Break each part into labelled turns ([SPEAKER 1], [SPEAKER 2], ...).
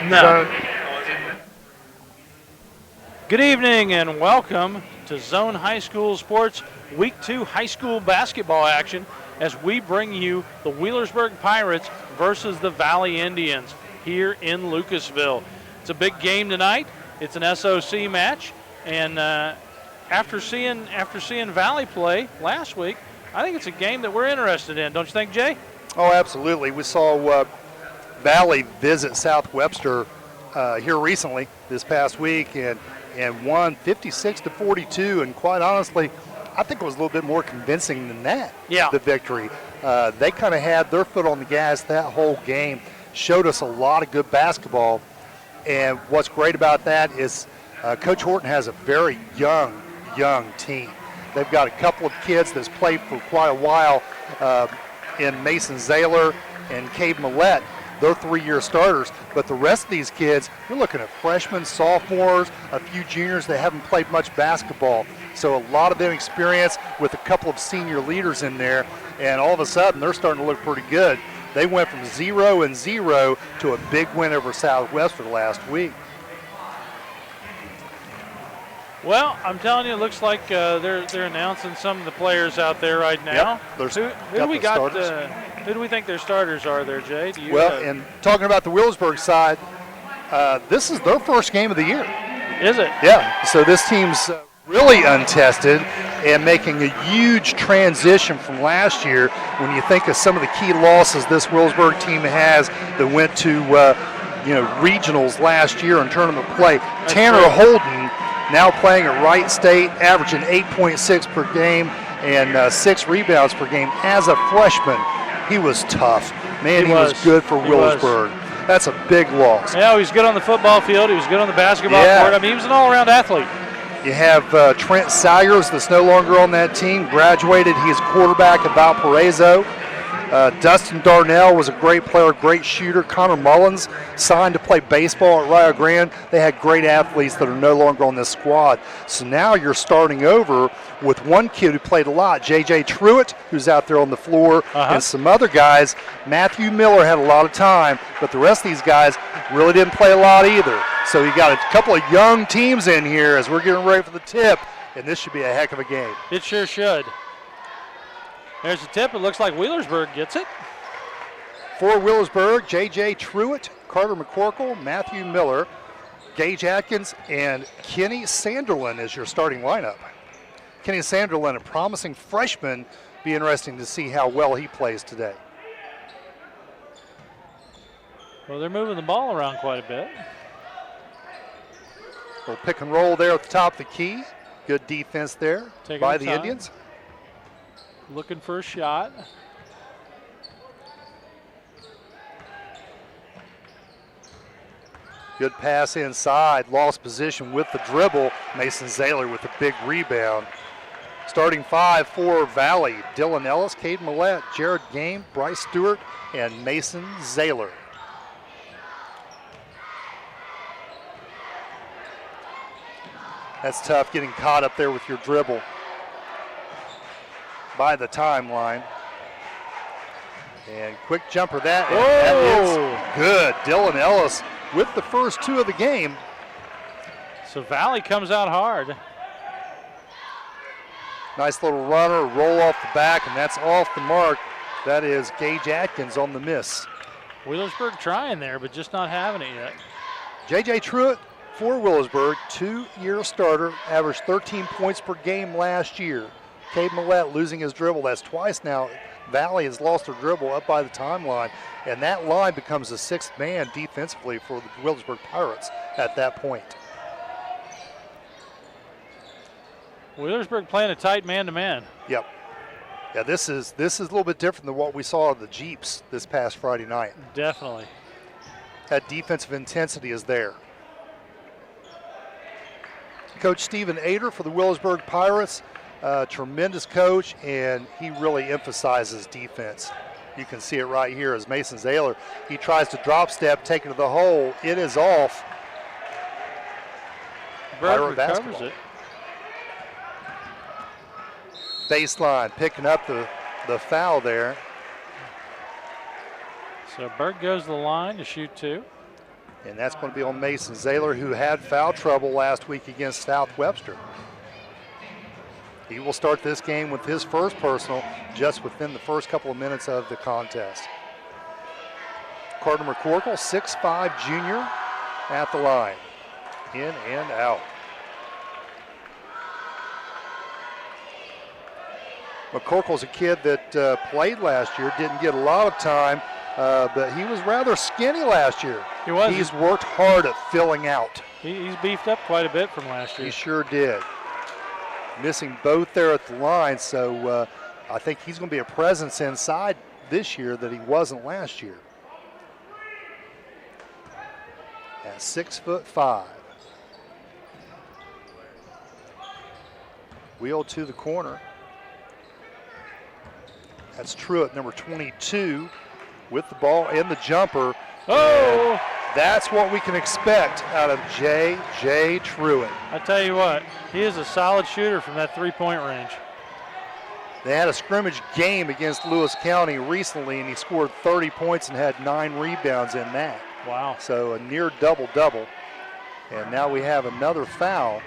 [SPEAKER 1] No.
[SPEAKER 2] Good evening and welcome to Zone High School Sports Week 2 high school basketball action as we bring you the Wheelersburg Pirates versus the Valley Indians here in Lucasville. It's a big game tonight. It's an SOC match, and after seeing Valley play last week, I think it's a game that we're interested in. Don't you think, Jay?
[SPEAKER 1] Oh, absolutely. We saw Valley visit South Webster here recently this past week and won 56-42, and quite honestly, I think it was a little bit more convincing than that, the victory. They kind of had their foot on the gas that whole game, showed us a lot of good basketball, and what's great about that is Coach Horton has a very young team. They've got a couple of kids that's played for quite a while in Mason Zahler and Cade Millette. They're 3-year starters, but the rest of these kids, you're looking at freshmen, sophomores, a few juniors that haven't played much basketball. So a lot of them experience with a couple of senior leaders in there, and all of a sudden they're starting to look pretty good. They went from 0-0 to a big win over Southwestern last week.
[SPEAKER 2] Well, I'm telling you, it looks like they're announcing some of the players out there right now.
[SPEAKER 1] Yep,
[SPEAKER 2] who do we got? Who do we think their starters are there, Jay?
[SPEAKER 1] And talking about the Wheelersburg side, this is their first game of the year.
[SPEAKER 2] Is it?
[SPEAKER 1] Yeah. So this team's really untested and making a huge transition from last year. When you think of some of the key losses this Wheelersburg team has that went to regionals last year in tournament play, Tanner Holden now playing at Wright State, averaging 8.6 per game and 6 rebounds per game as a freshman. He was tough. Man, he was good for Wheelersburg. That's a big loss.
[SPEAKER 2] Yeah, he was good on the football field. He was good on the basketball court. I mean, he was an all-around athlete.
[SPEAKER 1] You have Trent Sayers that's no longer on that team, graduated. He's quarterback at Valparaiso. Dustin Darnell was a great player, great shooter. Connor Mullins signed to play baseball at Rio Grande. They had great athletes that are no longer on this squad. So now you're starting over with one kid who played a lot, J.J. Truitt, who's out there on the floor, and some other guys. Matthew Miller had a lot of time, but the rest of these guys really didn't play a lot either. So you got a couple of young teams in here as we're getting ready for the tip, and this should be a heck of a game.
[SPEAKER 2] It sure should. There's the tip. It looks like Wheelersburg gets it.
[SPEAKER 1] For Wheelersburg, J.J. Truitt, Carter McCorkle, Matthew Miller, Gage Atkins, and Kenny Sanderlin is your starting lineup. Kenny Sanderlin, a promising freshman. Be interesting to see how well he plays today.
[SPEAKER 2] Well, they're moving the ball around quite a bit.
[SPEAKER 1] A little pick and roll there at the top of the key. Good defense there by the Indians.
[SPEAKER 2] Looking for a shot.
[SPEAKER 1] Good pass inside, lost position with the dribble. Mason Zahler with a big rebound. Starting 5 for Valley, Dylan Ellis, Cade Millette, Jared Game, Bryce Stewart, and Mason Zahler. That's tough, getting caught up there with your dribble by the timeline. And quick jumper that is good. Dylan Ellis with the first 2 of the game.
[SPEAKER 2] So Valley comes out hard.
[SPEAKER 1] Nice little runner, roll off the back, and that's off the mark. That is Gage Atkins on the miss.
[SPEAKER 2] Wheelersburg trying there, but just not having it yet.
[SPEAKER 1] J.J. Truitt for Wheelersburg, 2-year starter, averaged 13 points per game last year. Cade Millette losing his dribble. That's twice now. Valley has lost their dribble up by the timeline, and that line becomes the 6th man defensively for the Wheelersburg Pirates at that point.
[SPEAKER 2] Wheelersburg playing a tight man-to-man.
[SPEAKER 1] Yep. Yeah, this is a little bit different than what we saw of the Jeeps this past Friday night.
[SPEAKER 2] Definitely.
[SPEAKER 1] That defensive intensity is there. Coach Stephen Ader for the Wheelersburg Pirates. Tremendous coach, and he really emphasizes defense. You can see it right here as Mason Zahler, he tries to drop step, take it to the hole. It is off.
[SPEAKER 2] Bird recovers it.
[SPEAKER 1] Baseline, picking up the foul there.
[SPEAKER 2] So Berg goes to the line to shoot 2.
[SPEAKER 1] And that's going to be on Mason Zahler, who had foul trouble last week against South Webster. He will start this game with his first personal just within the first couple of minutes of the contest. Carter McCorkle, 6'5" junior at the line. In and out. McCorkle's a kid that played last year, didn't get a lot of time, but he was rather skinny last year.
[SPEAKER 2] He was.
[SPEAKER 1] He's worked hard at filling out.
[SPEAKER 2] He's beefed up quite a bit from last year.
[SPEAKER 1] He sure did. Missing both there at the line, so I think he's going to be a presence inside this year that he wasn't last year. At 6'5". Wheel to the corner. That's Truitt, number 22, with the ball and the jumper.
[SPEAKER 2] Oh!
[SPEAKER 1] And that's what we can expect out of J.J. Truitt.
[SPEAKER 2] I tell you what, he is a solid shooter from that three-point range.
[SPEAKER 1] They had a scrimmage game against Lewis County recently, and he scored 30 points and had 9 rebounds in that.
[SPEAKER 2] Wow.
[SPEAKER 1] So a near double-double. And now we have another foul.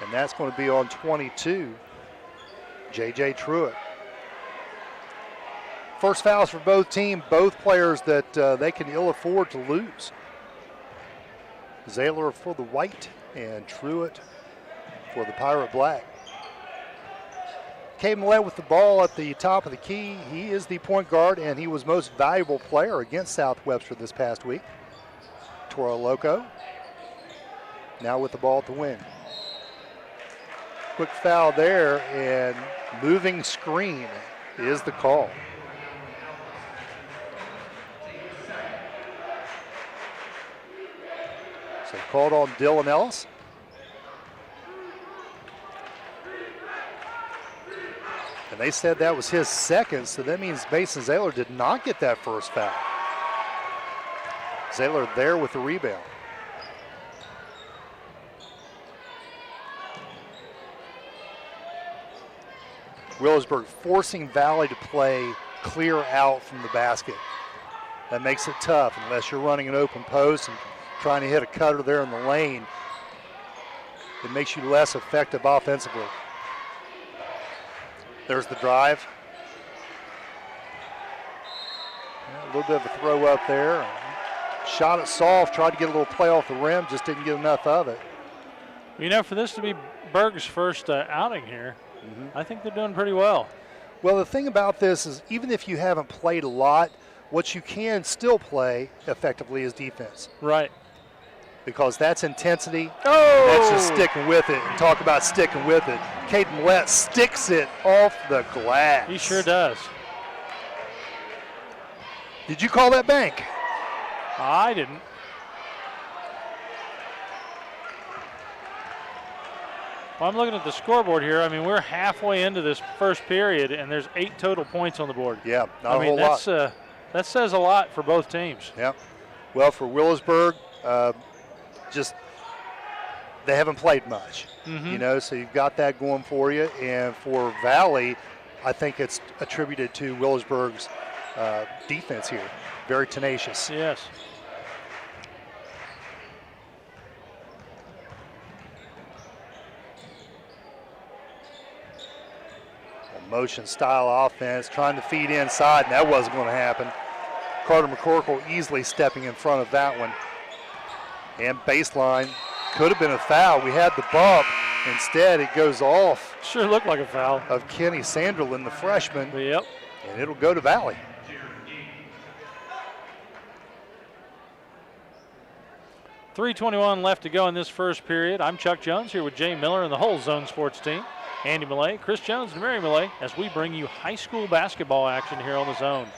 [SPEAKER 1] And that's going to be on 22, J.J. Truitt. First fouls for both teams, both players that they can ill afford to lose. Zahler for the white and Truitt for the Pirate Black. Cade Millett with the ball at the top of the key. He is the point guard, and he was most valuable player against South Webster this past week. Toro Loco now with the ball at the wing. Quick foul there, and moving screen is the call. So called on Dylan Ellis. And they said that was his second, so that means Mason Zahler did not get that first foul. Zahler there with the rebound. Wheelersburg forcing Valley to play clear out from the basket. That makes it tough unless you're running an open post and trying to hit a cutter there in the lane. It makes you less effective offensively. There's the drive. A little bit of a throw up there. Shot it soft, tried to get a little play off the rim, just didn't get enough of it.
[SPEAKER 2] You know, for this to be Berg's first outing here, I think they're doing pretty well.
[SPEAKER 1] Well, the thing about this is even if you haven't played a lot, what you can still play effectively is defense.
[SPEAKER 2] Right.
[SPEAKER 1] Because that's intensity.
[SPEAKER 2] Oh!
[SPEAKER 1] That's just sticking with it. And talk about sticking with it. Cade Millett sticks it off the glass.
[SPEAKER 2] He sure does.
[SPEAKER 1] Did you call that bank?
[SPEAKER 2] I didn't. Well, I'm looking at the scoreboard here. I mean, we're halfway into this first period, and there's 8 total points on the board.
[SPEAKER 1] Yeah, not a whole lot.
[SPEAKER 2] That says a lot for both teams.
[SPEAKER 1] Yeah. Well, for Wheelersburg, just they haven't played much, you know, so you've got that going for you. And for Valley, I think it's attributed to Wheelersburg's defense here. Very tenacious.
[SPEAKER 2] Yes.
[SPEAKER 1] Motion style offense, trying to feed inside, and that wasn't going to happen. Carter McCorkle easily stepping in front of that one. And baseline, could have been a foul. We had the bump. Instead, it goes off.
[SPEAKER 2] Sure looked like a foul.
[SPEAKER 1] Of Kenny Sanderlin, the freshman.
[SPEAKER 2] Yep.
[SPEAKER 1] And it'll go to Valley.
[SPEAKER 2] .321 left to go in this first period. I'm Chuck Jones here with Jay Miller and the whole Zone Sports team. Andy Millay, Chris Jones, and Mary Millay as we bring you high school basketball action here on the Zone.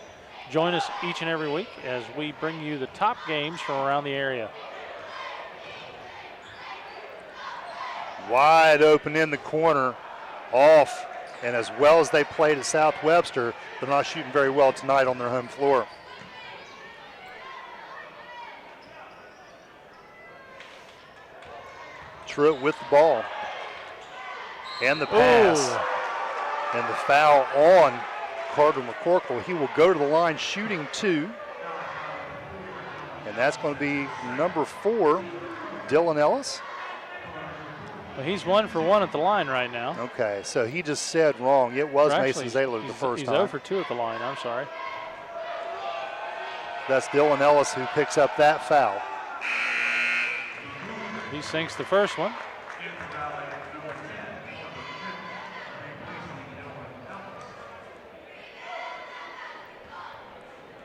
[SPEAKER 2] Join us each and every week as we bring you the top games from around the area.
[SPEAKER 1] Wide open in the corner, off. And as well as they played at South Webster, they're not shooting very well tonight on their home floor. Truitt with the ball. And the pass.
[SPEAKER 2] Ooh.
[SPEAKER 1] And the foul on Carter McCorkle. He will go to the line shooting 2. And that's going to be number 4, Dylan Ellis.
[SPEAKER 2] Well, he's 1 for 1 at the line right now.
[SPEAKER 1] Okay, so he just said wrong. It was Mason Zayler the first time.
[SPEAKER 2] He's 0 for 2 at the line, I'm sorry.
[SPEAKER 1] That's Dylan Ellis who picks up that foul.
[SPEAKER 2] He sinks the first one.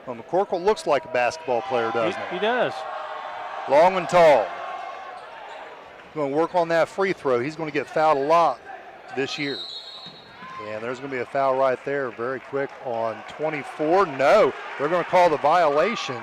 [SPEAKER 1] Well, McCorkle looks like a basketball player, doesn't he?
[SPEAKER 2] He does.
[SPEAKER 1] Long and tall. Going to work on that free throw. He's going to get fouled a lot this year. And there's going to be a foul right there very quick on 24. No, they're going to call the violation.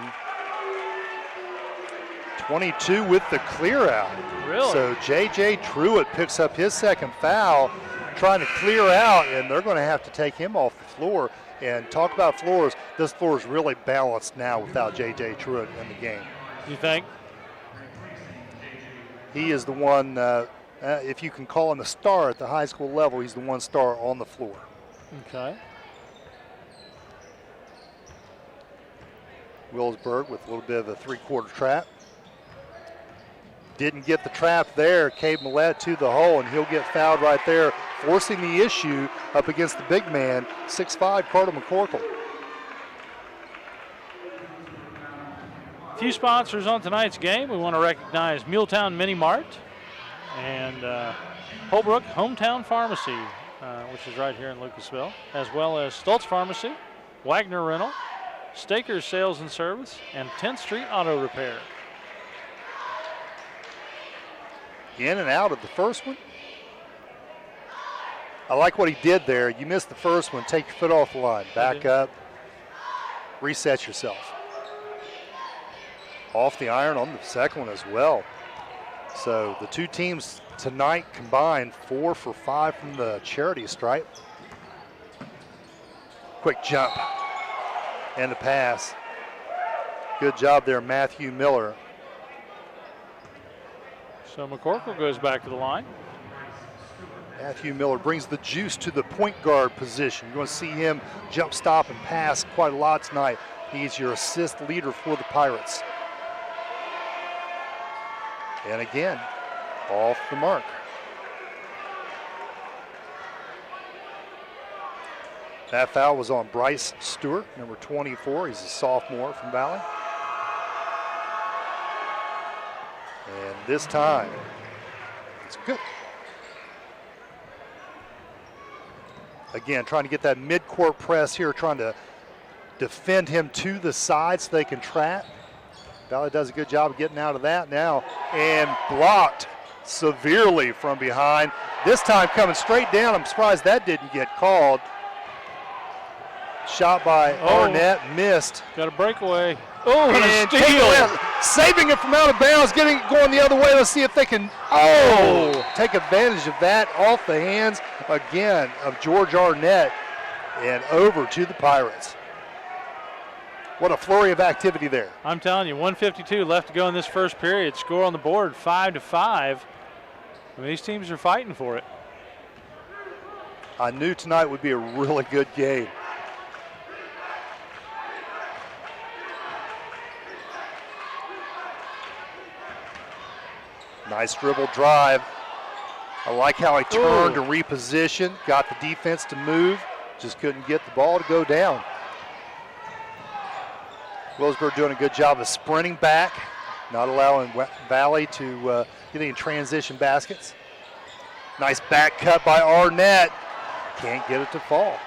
[SPEAKER 1] 22 with the clear out.
[SPEAKER 2] Really?
[SPEAKER 1] So J.J. Truitt picks up his second foul, trying to clear out, and they're going to have to take him off the floor. And talk about floors, this floor is really balanced now without J.J. Truitt in the game.
[SPEAKER 2] You think?
[SPEAKER 1] He is the one, if you can call him a star at the high school level, he's the one star on the floor.
[SPEAKER 2] Okay.
[SPEAKER 1] Wheelersburg with a little bit of a three-quarter trap. Didn't get the trap there. Cade Millette to the hole, and he'll get fouled right there, forcing the issue up against the big man, 6'5", Carter McCorkle.
[SPEAKER 2] A few sponsors on tonight's game. We want to recognize Muletown Mini Mart and Holbrook Hometown Pharmacy, which is right here in Lucasville, as well as Stoltz Pharmacy, Wagner Rental, Staker's Sales and Service, and 10th Street Auto Repair.
[SPEAKER 1] In and out of the first one. I like what he did there. You missed the first one. Take your foot off the line. Back up. Reset yourself. Off the iron on the second one as well. So the two teams tonight combined 4 for 5 from the charity stripe. Quick jump and the pass. Good job there, Matthew Miller.
[SPEAKER 2] So McCorkle goes back to the line.
[SPEAKER 1] Matthew Miller brings the juice to the point guard position. You're going to see him jump, stop, and pass quite a lot tonight. He's your assist leader for the Pirates. And again, off the mark. That foul was on Bryce Stewart, number 24. He's a sophomore from Valley. And this time, it's good. Again, trying to get that mid-court press here, trying to defend him to the side so they can trap. Valley does a good job of getting out of that now, and blocked severely from behind. This time coming straight down. I'm surprised that didn't get called. Shot by Arnett, missed.
[SPEAKER 2] Got a breakaway. Oh, and a steal.
[SPEAKER 1] Saving it from out of bounds, getting it going the other way. Let's see if they can, take advantage of that off the hands again of George Arnett and over to the Pirates. What a flurry of activity there.
[SPEAKER 2] I'm telling you, 1:52 left to go in this first period. Score on the board, 5-5. I mean, these teams are fighting for it.
[SPEAKER 1] I knew tonight would be a really good game. Nice dribble drive. I like how he turned and repositioned, got the defense to move, just couldn't get the ball to go down. Wheelersburg doing a good job of sprinting back, not allowing Valley to get any transition baskets. Nice back cut by Arnett. Can't get it to fall.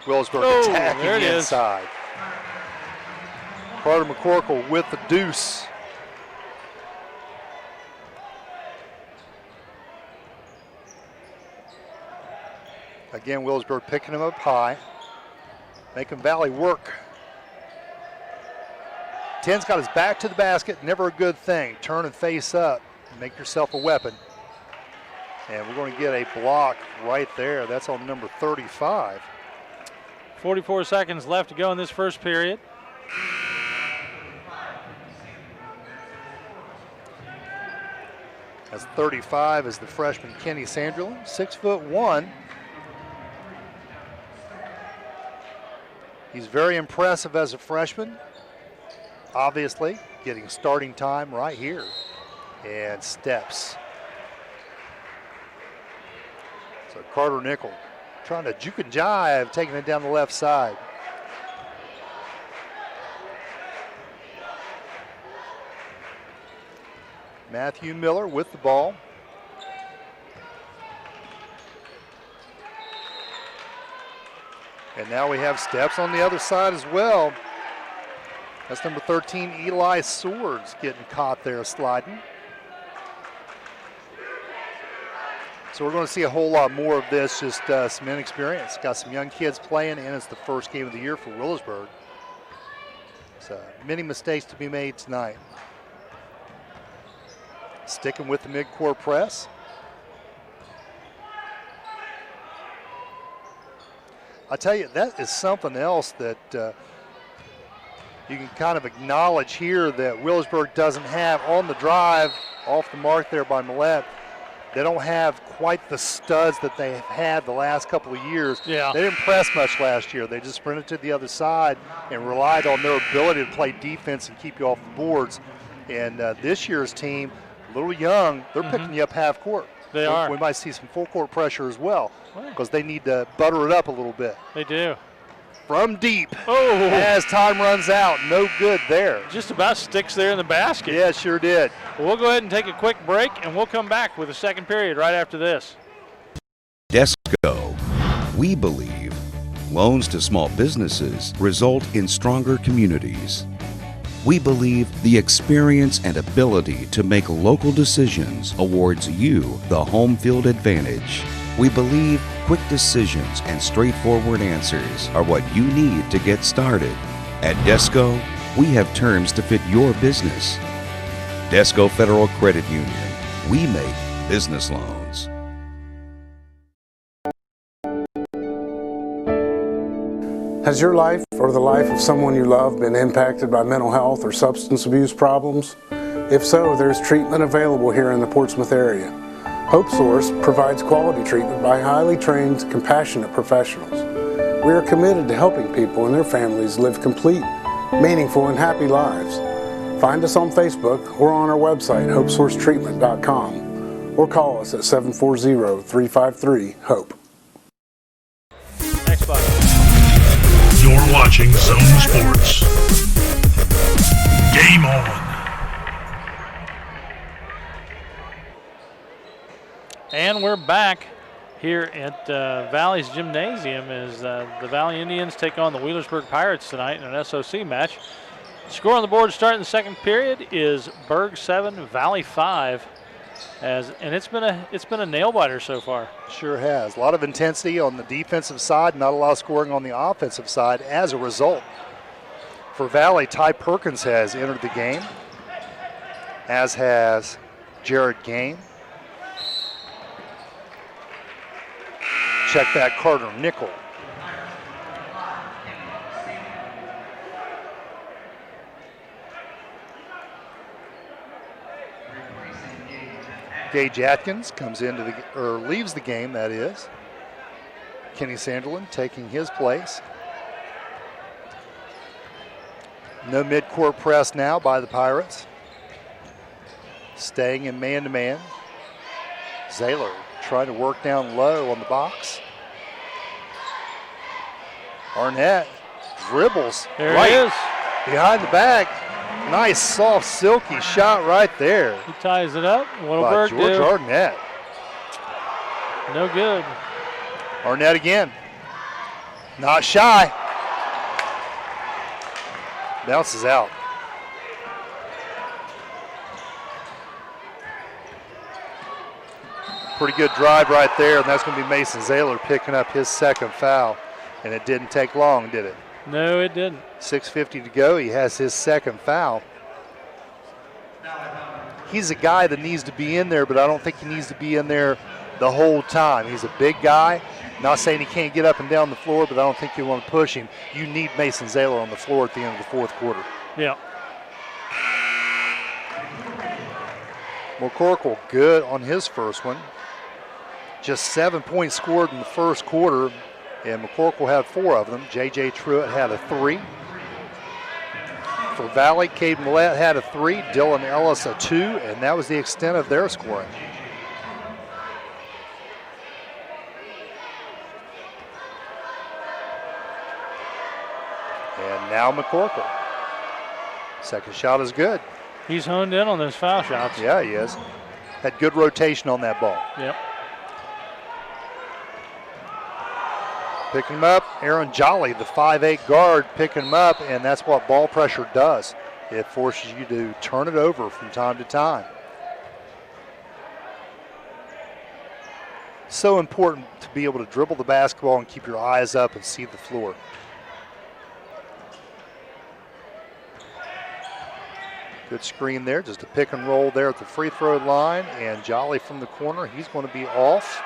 [SPEAKER 1] Wheelersburg attacking the inside. Carter McCorkle with the deuce. Again, Wheelersburg picking him up high, making Valley work. 10's got his back to the basket, never a good thing. Turn and face up, make yourself a weapon. And we're going to get a block right there. That's on number 35.
[SPEAKER 2] 44 seconds left to go in this first period.
[SPEAKER 1] That's 35 is the freshman Kenny Sanderlin, 6'1". He's very impressive as a freshman, obviously, getting starting time right here. And steps. So Carter Nickel trying to juke and jive, taking it down the left side. Matthew Miller with the ball. And now we have steps on the other side as well. That's number 13, Eli Swords, getting caught there sliding. So we're going to see a whole lot more of this, just some inexperience. Got some young kids playing, and it's the first game of the year for Wheelersburg. So many mistakes to be made tonight. Sticking with the mid-court press. I tell you, that is something else that you can kind of acknowledge here that Wheelersburg doesn't have on the drive, off the mark there by Millette. They don't have quite the studs that they have had the last couple of years.
[SPEAKER 2] Yeah.
[SPEAKER 1] They didn't press much last year. They just sprinted to the other side and relied on their ability to play defense and keep you off the boards. And this year's team, a little young, they're picking you up half court.
[SPEAKER 2] They are.
[SPEAKER 1] We might see some full court pressure as well because they need to butter it up a little bit.
[SPEAKER 2] They do.
[SPEAKER 1] From deep, as time runs out, no good there.
[SPEAKER 2] Just about sticks there in the basket.
[SPEAKER 1] Yeah, sure did.
[SPEAKER 2] Well, we'll go ahead and take a quick break, and we'll come back with a second period right after this.
[SPEAKER 3] Desco. We believe loans to small businesses result in stronger communities. We believe the experience and ability to make local decisions awards you the home field advantage. We believe quick decisions and straightforward answers are what you need to get started. At Desco, we have terms to fit your business. Desco Federal Credit Union. We make business loans.
[SPEAKER 4] Has your life or the life of someone you love been impacted by mental health or substance abuse problems? If so, there's treatment available here in the Portsmouth area. Hope Source provides quality treatment by highly trained, compassionate professionals. We are committed to helping people and their families live complete, meaningful, and happy lives. Find us on Facebook or on our website, hopesourcetreatment.com, or call us at 740-353-HOPE.
[SPEAKER 2] Next button.
[SPEAKER 5] You're watching Zone Sports. Game on.
[SPEAKER 2] And we're back here at Valley's Gymnasium as the Valley Indians take on the Wheelersburg Pirates tonight in an SOC match. Score on the board starting the second period is Berg 7, Valley 5. And it's been a nail biter so far.
[SPEAKER 1] Sure has. A lot of intensity on the defensive side, not a lot of scoring on the offensive side as a result. For Valley, Ty Perkins has entered the game, as has Jared Game. Check that, Carter Nickel. Gage Atkins comes into the, or leaves the game, that is. Kenny Sanderlin taking his place. No mid-court press now by the Pirates. Staying in man-to-man. Zaylor trying to work down low on the box. Arnett dribbles
[SPEAKER 2] There
[SPEAKER 1] right
[SPEAKER 2] it is.
[SPEAKER 1] behind the back. Nice, soft, silky shot right there
[SPEAKER 2] He ties it up. What'll
[SPEAKER 1] by
[SPEAKER 2] Berg
[SPEAKER 1] George
[SPEAKER 2] do?
[SPEAKER 1] Arnett.
[SPEAKER 2] No good.
[SPEAKER 1] Arnett again. Not shy. Bounces out. Pretty good drive right there, and that's going to be Mason Zaylor picking up his second foul. And it didn't take long, did it?
[SPEAKER 2] No, it didn't.
[SPEAKER 1] 6:50 to go. He has his second foul. He's a guy that needs to be in there, but I don't think he needs to be in there the whole time. He's a big guy. Not saying he can't get up and down the floor, but I don't think you want to push him. You need Mason Zaylor on the floor at the end of the fourth quarter.
[SPEAKER 2] Yeah.
[SPEAKER 1] McCorkle good on his first one. Just 7 points scored in the first quarter. And McCorkle had 4 of them. J.J. Truitt had a 3. For Valley, Cade Millette had a 3. Dylan Ellis a 2. And that was the extent of their scoring. And now McCorkle. Second shot is good.
[SPEAKER 2] He's honed in on those foul shots.
[SPEAKER 1] Yeah, he is. Had good rotation on that ball.
[SPEAKER 2] Yep.
[SPEAKER 1] Picking him up, Aaron Jolly, the 5'8" guard, picking him up, and that's what ball pressure does. It forces you to turn it over from time to time. So important to be able to dribble the basketball and keep your eyes up and see the floor. Good screen there, just a pick and roll there at the free throw line, and Jolly from the corner, he's going to be off.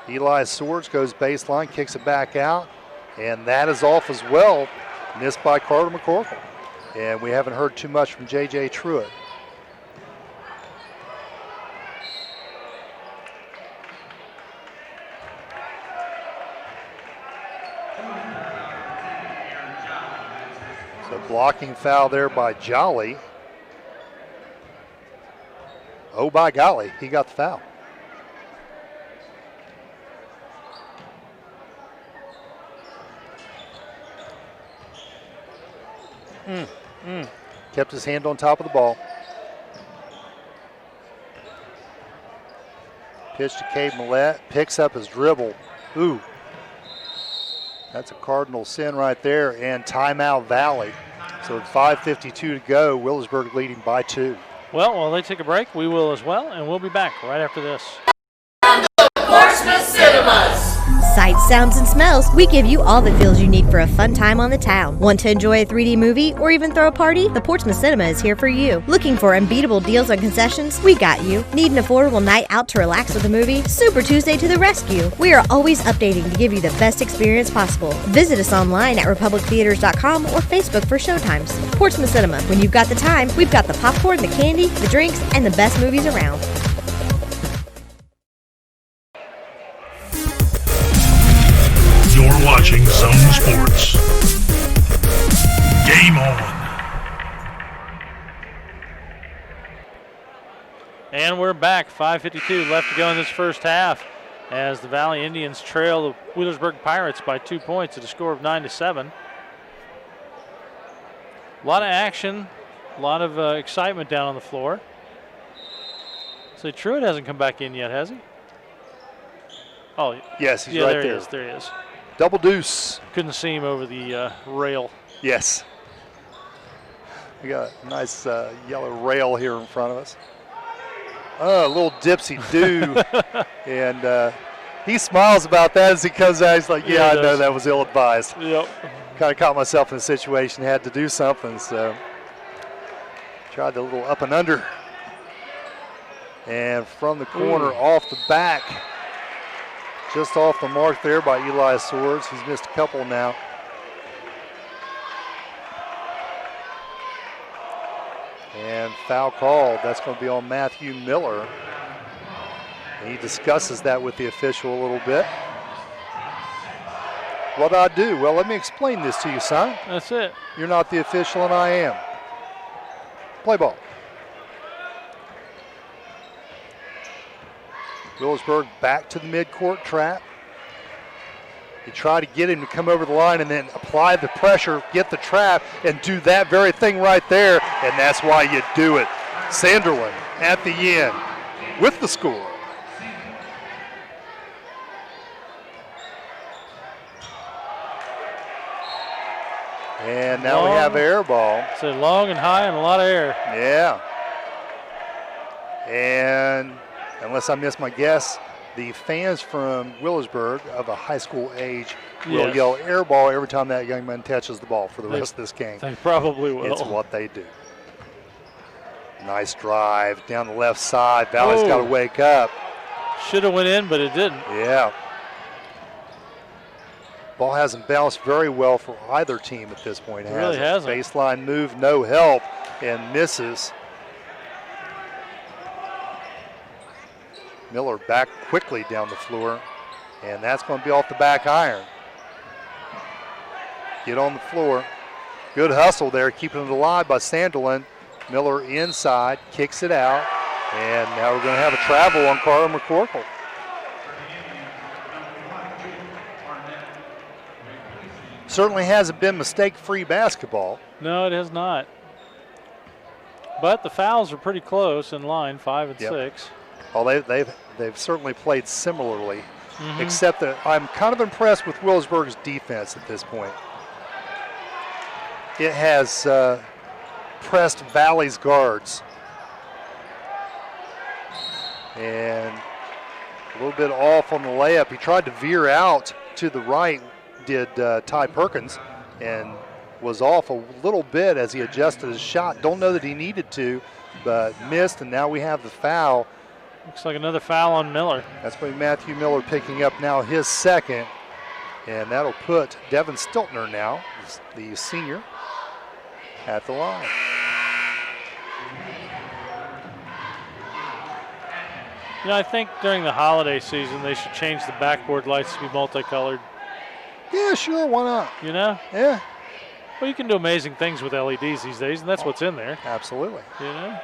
[SPEAKER 1] Eli Swords goes baseline, kicks it back out, and that is off as well, missed by Carter McCorkle. And we haven't heard too much from J.J. Truitt. So blocking foul there by Jolly. Oh, by golly, he got the foul. Kept his hand on top of the ball. Pitch to Cade Millette, picks up his dribble. Ooh, that's a cardinal sin right there, and timeout Valley. So with 5:52 to go, Wheelersburg leading by 2.
[SPEAKER 2] Well, while they take a break, we will as well, and we'll be back right after this.
[SPEAKER 6] Portsmouth Cinemas.
[SPEAKER 7] Sights, sounds, and smells, we give you all the feels you need for a fun time on the town. Want to enjoy a 3D movie or even throw a party? The Portsmouth Cinema is here for you. Looking for unbeatable deals on concessions? We got you. Need an affordable night out to relax with a movie? Super Tuesday to the rescue. We are always updating to give you the best experience possible. Visit us online at republictheaters.com or Facebook for showtimes. Portsmouth Cinema. When you've got the time, we've got the popcorn, the candy, the drinks, and the best movies around.
[SPEAKER 5] You're watching Zone Sports. Game on.
[SPEAKER 2] And we're back. 5:52 left to go in this first half as the Valley Indians trail the Wheelersburg Pirates by 2 points at a score of 9-7. A lot of action, a lot of excitement down on the floor. So Truitt hasn't come back in yet, has he? Oh,
[SPEAKER 1] Yes, he's
[SPEAKER 2] yeah,
[SPEAKER 1] right
[SPEAKER 2] there
[SPEAKER 1] there.
[SPEAKER 2] he is. There he is.
[SPEAKER 1] Double deuce.
[SPEAKER 2] Couldn't see him over the rail.
[SPEAKER 1] Yes. We got a nice yellow rail here in front of us. Oh, a little dipsy-do. And he smiles about that as he comes out. He's like, yeah, I know that was ill-advised.
[SPEAKER 2] Yep.
[SPEAKER 1] Kind of caught myself in a situation, had to do something, so tried the little up and under. And from the corner, off the back, just off the mark there by Eli Swords. He's missed a couple now. And foul called. That's going to be on Matthew Miller. And he discusses that with the official a little bit. What do I do? Well, let me explain this to you, son.
[SPEAKER 2] That's it.
[SPEAKER 1] You're not the official and I am. Play ball. Wheelersburg back to the midcourt trap. You try to get him to come over the line and then apply the pressure, get the trap, and do that very thing right there, and that's why you do it. Sanderlin at the end with the score. And now we have air ball.
[SPEAKER 2] So long and high and a lot of air.
[SPEAKER 1] Yeah. And unless I miss my guess, the fans from Wheelersburg of a high school age will yell air ball every time that young man touches the ball for the rest of this game.
[SPEAKER 2] They probably will.
[SPEAKER 1] It's what they do. Nice drive down the left side. Valley's got to wake up.
[SPEAKER 2] Should have went in, but it didn't.
[SPEAKER 1] Yeah. Ball hasn't bounced very well for either team at this point.
[SPEAKER 2] It really hasn't.
[SPEAKER 1] Baseline move, no help, and misses. Miller back quickly down the floor. And that's going to be off the back iron. Get on the floor. Good hustle there, keeping it alive by Sanderlin. Miller inside, kicks it out. And now we're going to have a travel on Carter McCorkle. Certainly hasn't been mistake-free basketball.
[SPEAKER 2] No, it has not. But the fouls are pretty close in line, 5 and 6.
[SPEAKER 1] Well, they've certainly played similarly, except that I'm kind of impressed with Wheelersburg's defense at this point. It has pressed Valley's guards. And a little bit off on the layup. He tried to veer out to the right, did Ty Perkins, and was off a little bit as he adjusted his shot. Don't know that he needed to, but missed, and now we have the foul.
[SPEAKER 2] Looks like another foul on Miller.
[SPEAKER 1] That's going to be Matthew Miller picking up now his second, and that'll put Devin Stiltner now, the senior, at the line.
[SPEAKER 2] You know, I think during the holiday season they should change the backboard lights to be multicolored.
[SPEAKER 1] Yeah, sure, why not?
[SPEAKER 2] You know?
[SPEAKER 1] Yeah.
[SPEAKER 2] Well, you can do amazing things with LEDs these days, and that's what's in there.
[SPEAKER 1] Absolutely.
[SPEAKER 2] You know?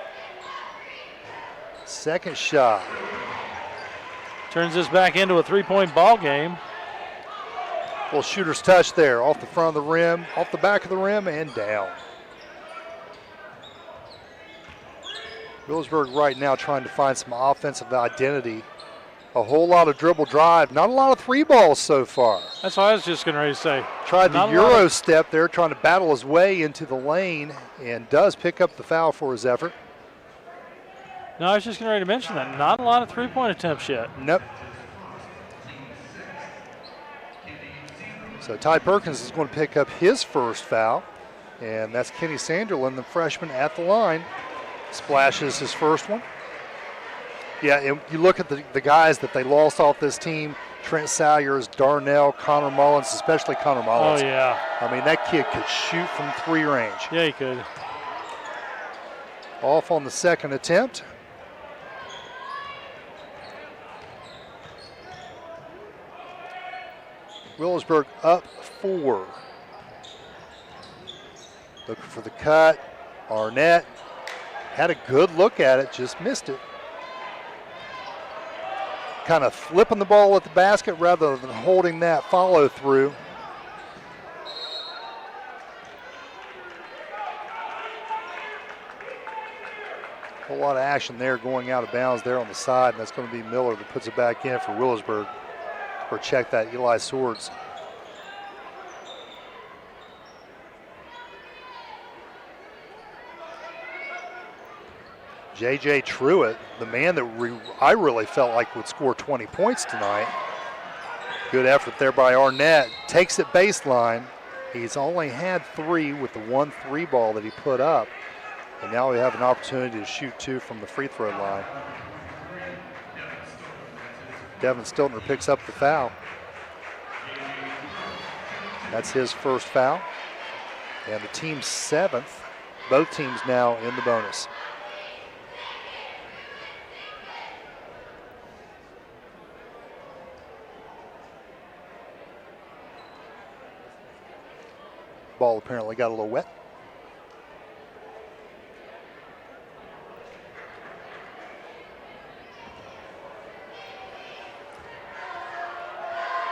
[SPEAKER 1] Second shot.
[SPEAKER 2] Turns this back into a three-point ball game.
[SPEAKER 1] Little shooter's touch there, off the front of the rim, off the back of the rim, and down. Wheelersburg right now trying to find some offensive identity. A whole lot of dribble drive, not a lot of three balls so far.
[SPEAKER 2] That's what I was just getting ready to say.
[SPEAKER 1] Tried the Euro step there, trying to battle his way into the lane, and does pick up the foul for his effort.
[SPEAKER 2] No, I was just getting ready to mention that. Not a lot of three-point attempts yet.
[SPEAKER 1] Nope. So Ty Perkins is going to pick up his first foul, and that's Kenny Sanderlin, the freshman, at the line. Splashes his first one. Yeah, and you look at the guys that they lost off this team, Trent Salyers, Darnell, Connor Mullins, especially Connor Mullins.
[SPEAKER 2] Oh, yeah.
[SPEAKER 1] I mean, that kid could shoot from three range.
[SPEAKER 2] Yeah, he could.
[SPEAKER 1] Off on the second attempt. Wheelersburg up 4. Looking for the cut. Arnett had a good look at it, just missed it. Kind of flipping the ball at the basket rather than holding that follow through. A whole lot of action there going out of bounds there on the side, and that's going to be Miller that puts it back in for Wheelersburg. Or check that, Eli Swords. J.J. Truitt, the man that I really felt like would score 20 points tonight. Good effort there by Arnett. Takes it baseline. He's only had 3 with the 1-3 ball that he put up. And now we have an opportunity to shoot 2 from the free throw line. Devin Stiltner picks up the foul. That's his first foul. And the team's 7th. Both teams now in the bonus. Ball apparently got a little wet.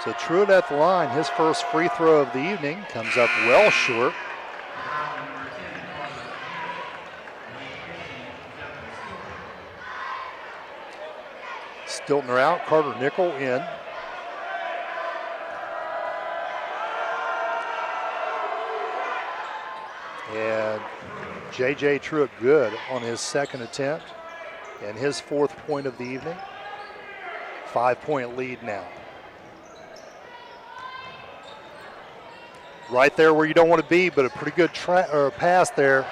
[SPEAKER 1] So Truitt at the line, his first free throw of the evening, comes up well short. Stiltner out, Carter Nickel in. And J.J. Truitt good on his second attempt and his 4th point of the evening. 5-point lead now. Right there where you don't want to be, but a pretty good pass there.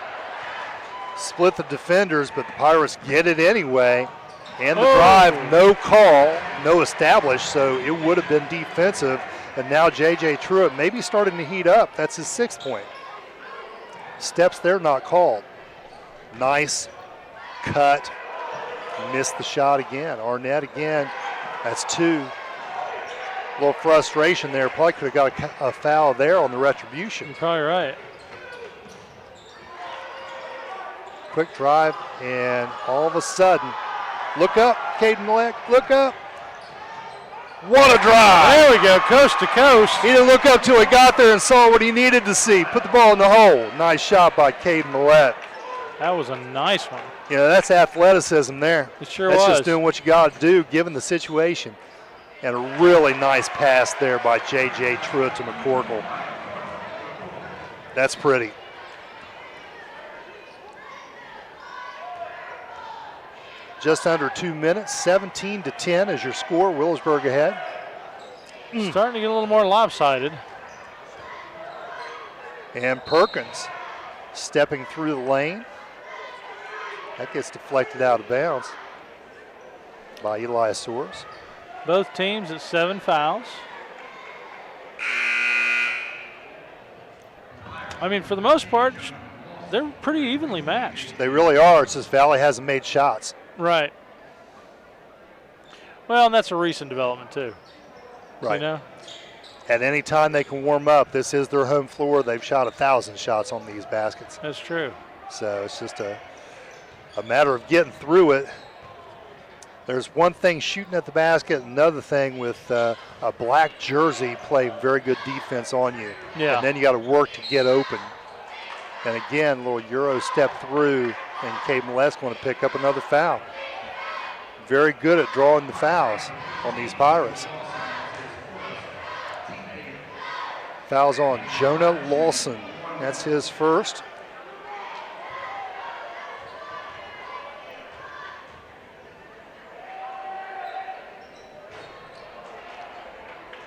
[SPEAKER 1] Split the defenders, but the Pirates get it anyway. And the drive, no call, no established, so it would have been defensive. And now J.J. Truitt maybe starting to heat up. That's his 6th point. Steps there, not called. Nice cut. Missed the shot again. Arnett again. That's 2. little frustration there. Probably could have got a foul there on the retribution.
[SPEAKER 2] You're probably right.
[SPEAKER 1] Quick drive, and all of a sudden, look up, Caden Millett, look up. What a drive!
[SPEAKER 2] There we go, coast to coast.
[SPEAKER 1] He didn't look up till he got there and saw what he needed to see. Put the ball in the hole. Nice shot by Caden Millett.
[SPEAKER 2] That was a nice one.
[SPEAKER 1] Yeah, that's athleticism there.
[SPEAKER 2] It sure
[SPEAKER 1] that's
[SPEAKER 2] was.
[SPEAKER 1] Just doing what you got to do given the situation. And a really nice pass there by J.J. Truitt to McCorkle. That's pretty. Just under 2 minutes, 17-10 is your score. Wheelersburg ahead.
[SPEAKER 2] Starting to get a little more lopsided.
[SPEAKER 1] And Perkins stepping through the lane. That gets deflected out of bounds by Eliasaurus.
[SPEAKER 2] Both teams at 7 fouls. I mean, for the most part, they're pretty evenly matched.
[SPEAKER 1] They really are. It's just Valley hasn't made shots.
[SPEAKER 2] Right. Well, and that's a recent development too.
[SPEAKER 1] Right.
[SPEAKER 2] You know?
[SPEAKER 1] At any time they can warm up. This is their home floor. They've shot 1,000 shots on these baskets.
[SPEAKER 2] That's true.
[SPEAKER 1] So it's just a matter of getting through it. There's one thing shooting at the basket, another thing with a black jersey playing very good defense on you.
[SPEAKER 2] Yeah.
[SPEAKER 1] And then you got to work to get open. And again, a little Euro step through, and Cade Millett's going to pick up another foul. Very good at drawing the fouls on these Pirates. Fouls on Jonah Lawson. That's his first.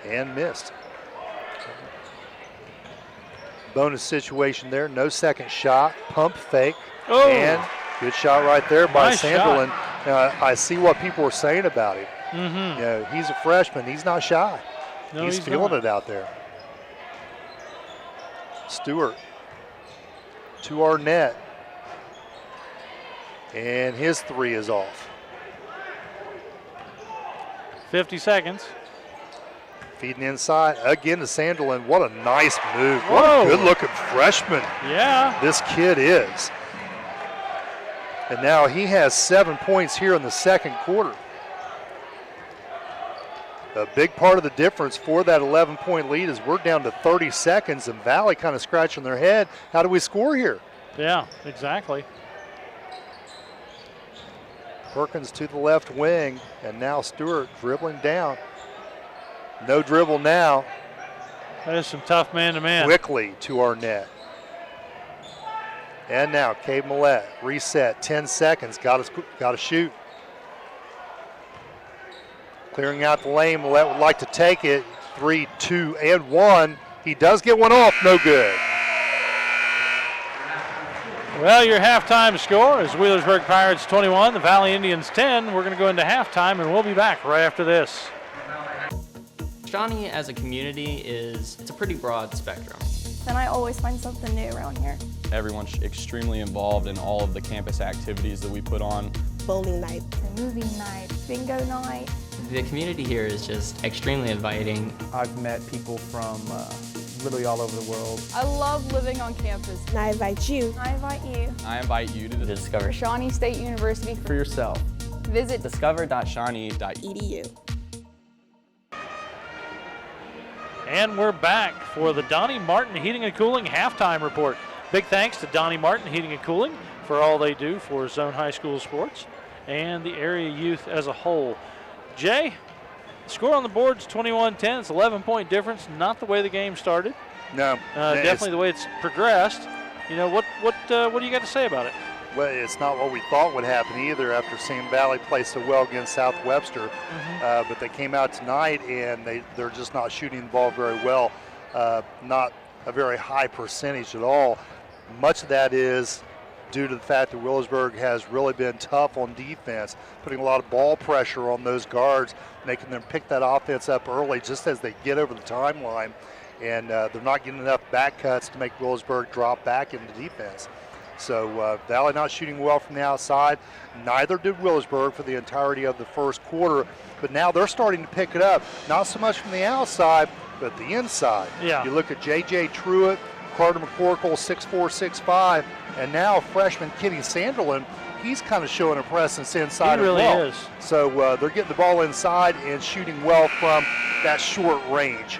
[SPEAKER 1] And missed. Bonus situation there. No second shot. Pump fake.
[SPEAKER 2] Oh.
[SPEAKER 1] And good shot right there by
[SPEAKER 2] Nice
[SPEAKER 1] Sanderlin.
[SPEAKER 2] shot.
[SPEAKER 1] Now, I see what people are saying about him.
[SPEAKER 2] Mm-hmm.
[SPEAKER 1] You know, he's a freshman. He's not shy.
[SPEAKER 2] No,
[SPEAKER 1] he's feeling it out there. Stewart to Arnett. And his three is off.
[SPEAKER 2] 50 seconds.
[SPEAKER 1] Feeding inside again to Sanderlin. What a nice move.
[SPEAKER 2] Whoa.
[SPEAKER 1] What a good looking freshman
[SPEAKER 2] Yeah.
[SPEAKER 1] this kid is. And now he has 7 points here in the second quarter. A big part of the difference for that 11-point lead is we're down to 30 seconds and Valley kind of scratching their head. How do we score here?
[SPEAKER 2] Yeah, exactly.
[SPEAKER 1] Perkins to the left wing, and now Stewart dribbling down. No dribble now.
[SPEAKER 2] That is some tough man-to-man.
[SPEAKER 1] Quickly to Arnett. And now Cade Millett, reset, 10 seconds, got to shoot. Clearing out the lane, Millett would like to take it. 3, 2, and 1. He does get one off, no good.
[SPEAKER 2] Well, your halftime score is Wheelersburg Pirates 21, the Valley Indians 10. We're going to go into halftime, and we'll be back right after this.
[SPEAKER 8] Shawnee as a community it's a pretty broad spectrum.
[SPEAKER 9] And I always find something new around here.
[SPEAKER 10] Everyone's extremely involved in all of the campus activities that we put on.
[SPEAKER 9] Bowling night, movie night, bingo night.
[SPEAKER 8] The community here is just extremely inviting.
[SPEAKER 11] I've met people from literally all over the world.
[SPEAKER 9] I love living on campus. And I invite you. I invite you.
[SPEAKER 10] I invite you to
[SPEAKER 8] Discover
[SPEAKER 9] Shawnee State University
[SPEAKER 11] For yourself.
[SPEAKER 9] Visit
[SPEAKER 10] discover.shawnee.edu.
[SPEAKER 2] And we're back for the Donnie Martin Heating and Cooling halftime report. Big thanks to Donnie Martin Heating and Cooling for all they do for Zone High School sports and the area youth as a whole. Jay, score on the board is 21-10. It's 11-point difference. Not the way the game started.
[SPEAKER 1] No.
[SPEAKER 2] Definitely the way it's progressed. You know, what do you got to say about it?
[SPEAKER 1] Well, it's not what we thought would happen either after seeing Valley play so well against South Webster. But they came out tonight and they're just not shooting the ball very well. Not a very high percentage at all. Much of that is due to the fact that Wheelersburg has really been tough on defense, putting a lot of ball pressure on those guards, making them pick that offense up early just as they get over the timeline. And they're not getting enough back cuts to make Wheelersburg drop back into defense. So Valley not shooting well from the outside. Neither did Wheelersburg for the entirety of the first quarter. But now they're starting to pick it up. Not so much from the outside, but the inside.
[SPEAKER 2] Yeah.
[SPEAKER 1] You look at J.J. Truitt, Carter McCorkle, 6'4", 6'5", and now freshman Kenny Sanderlin. He's kind of showing a presence inside
[SPEAKER 2] he really
[SPEAKER 1] as well.
[SPEAKER 2] is.
[SPEAKER 1] So they're getting the ball inside and shooting well from that short range.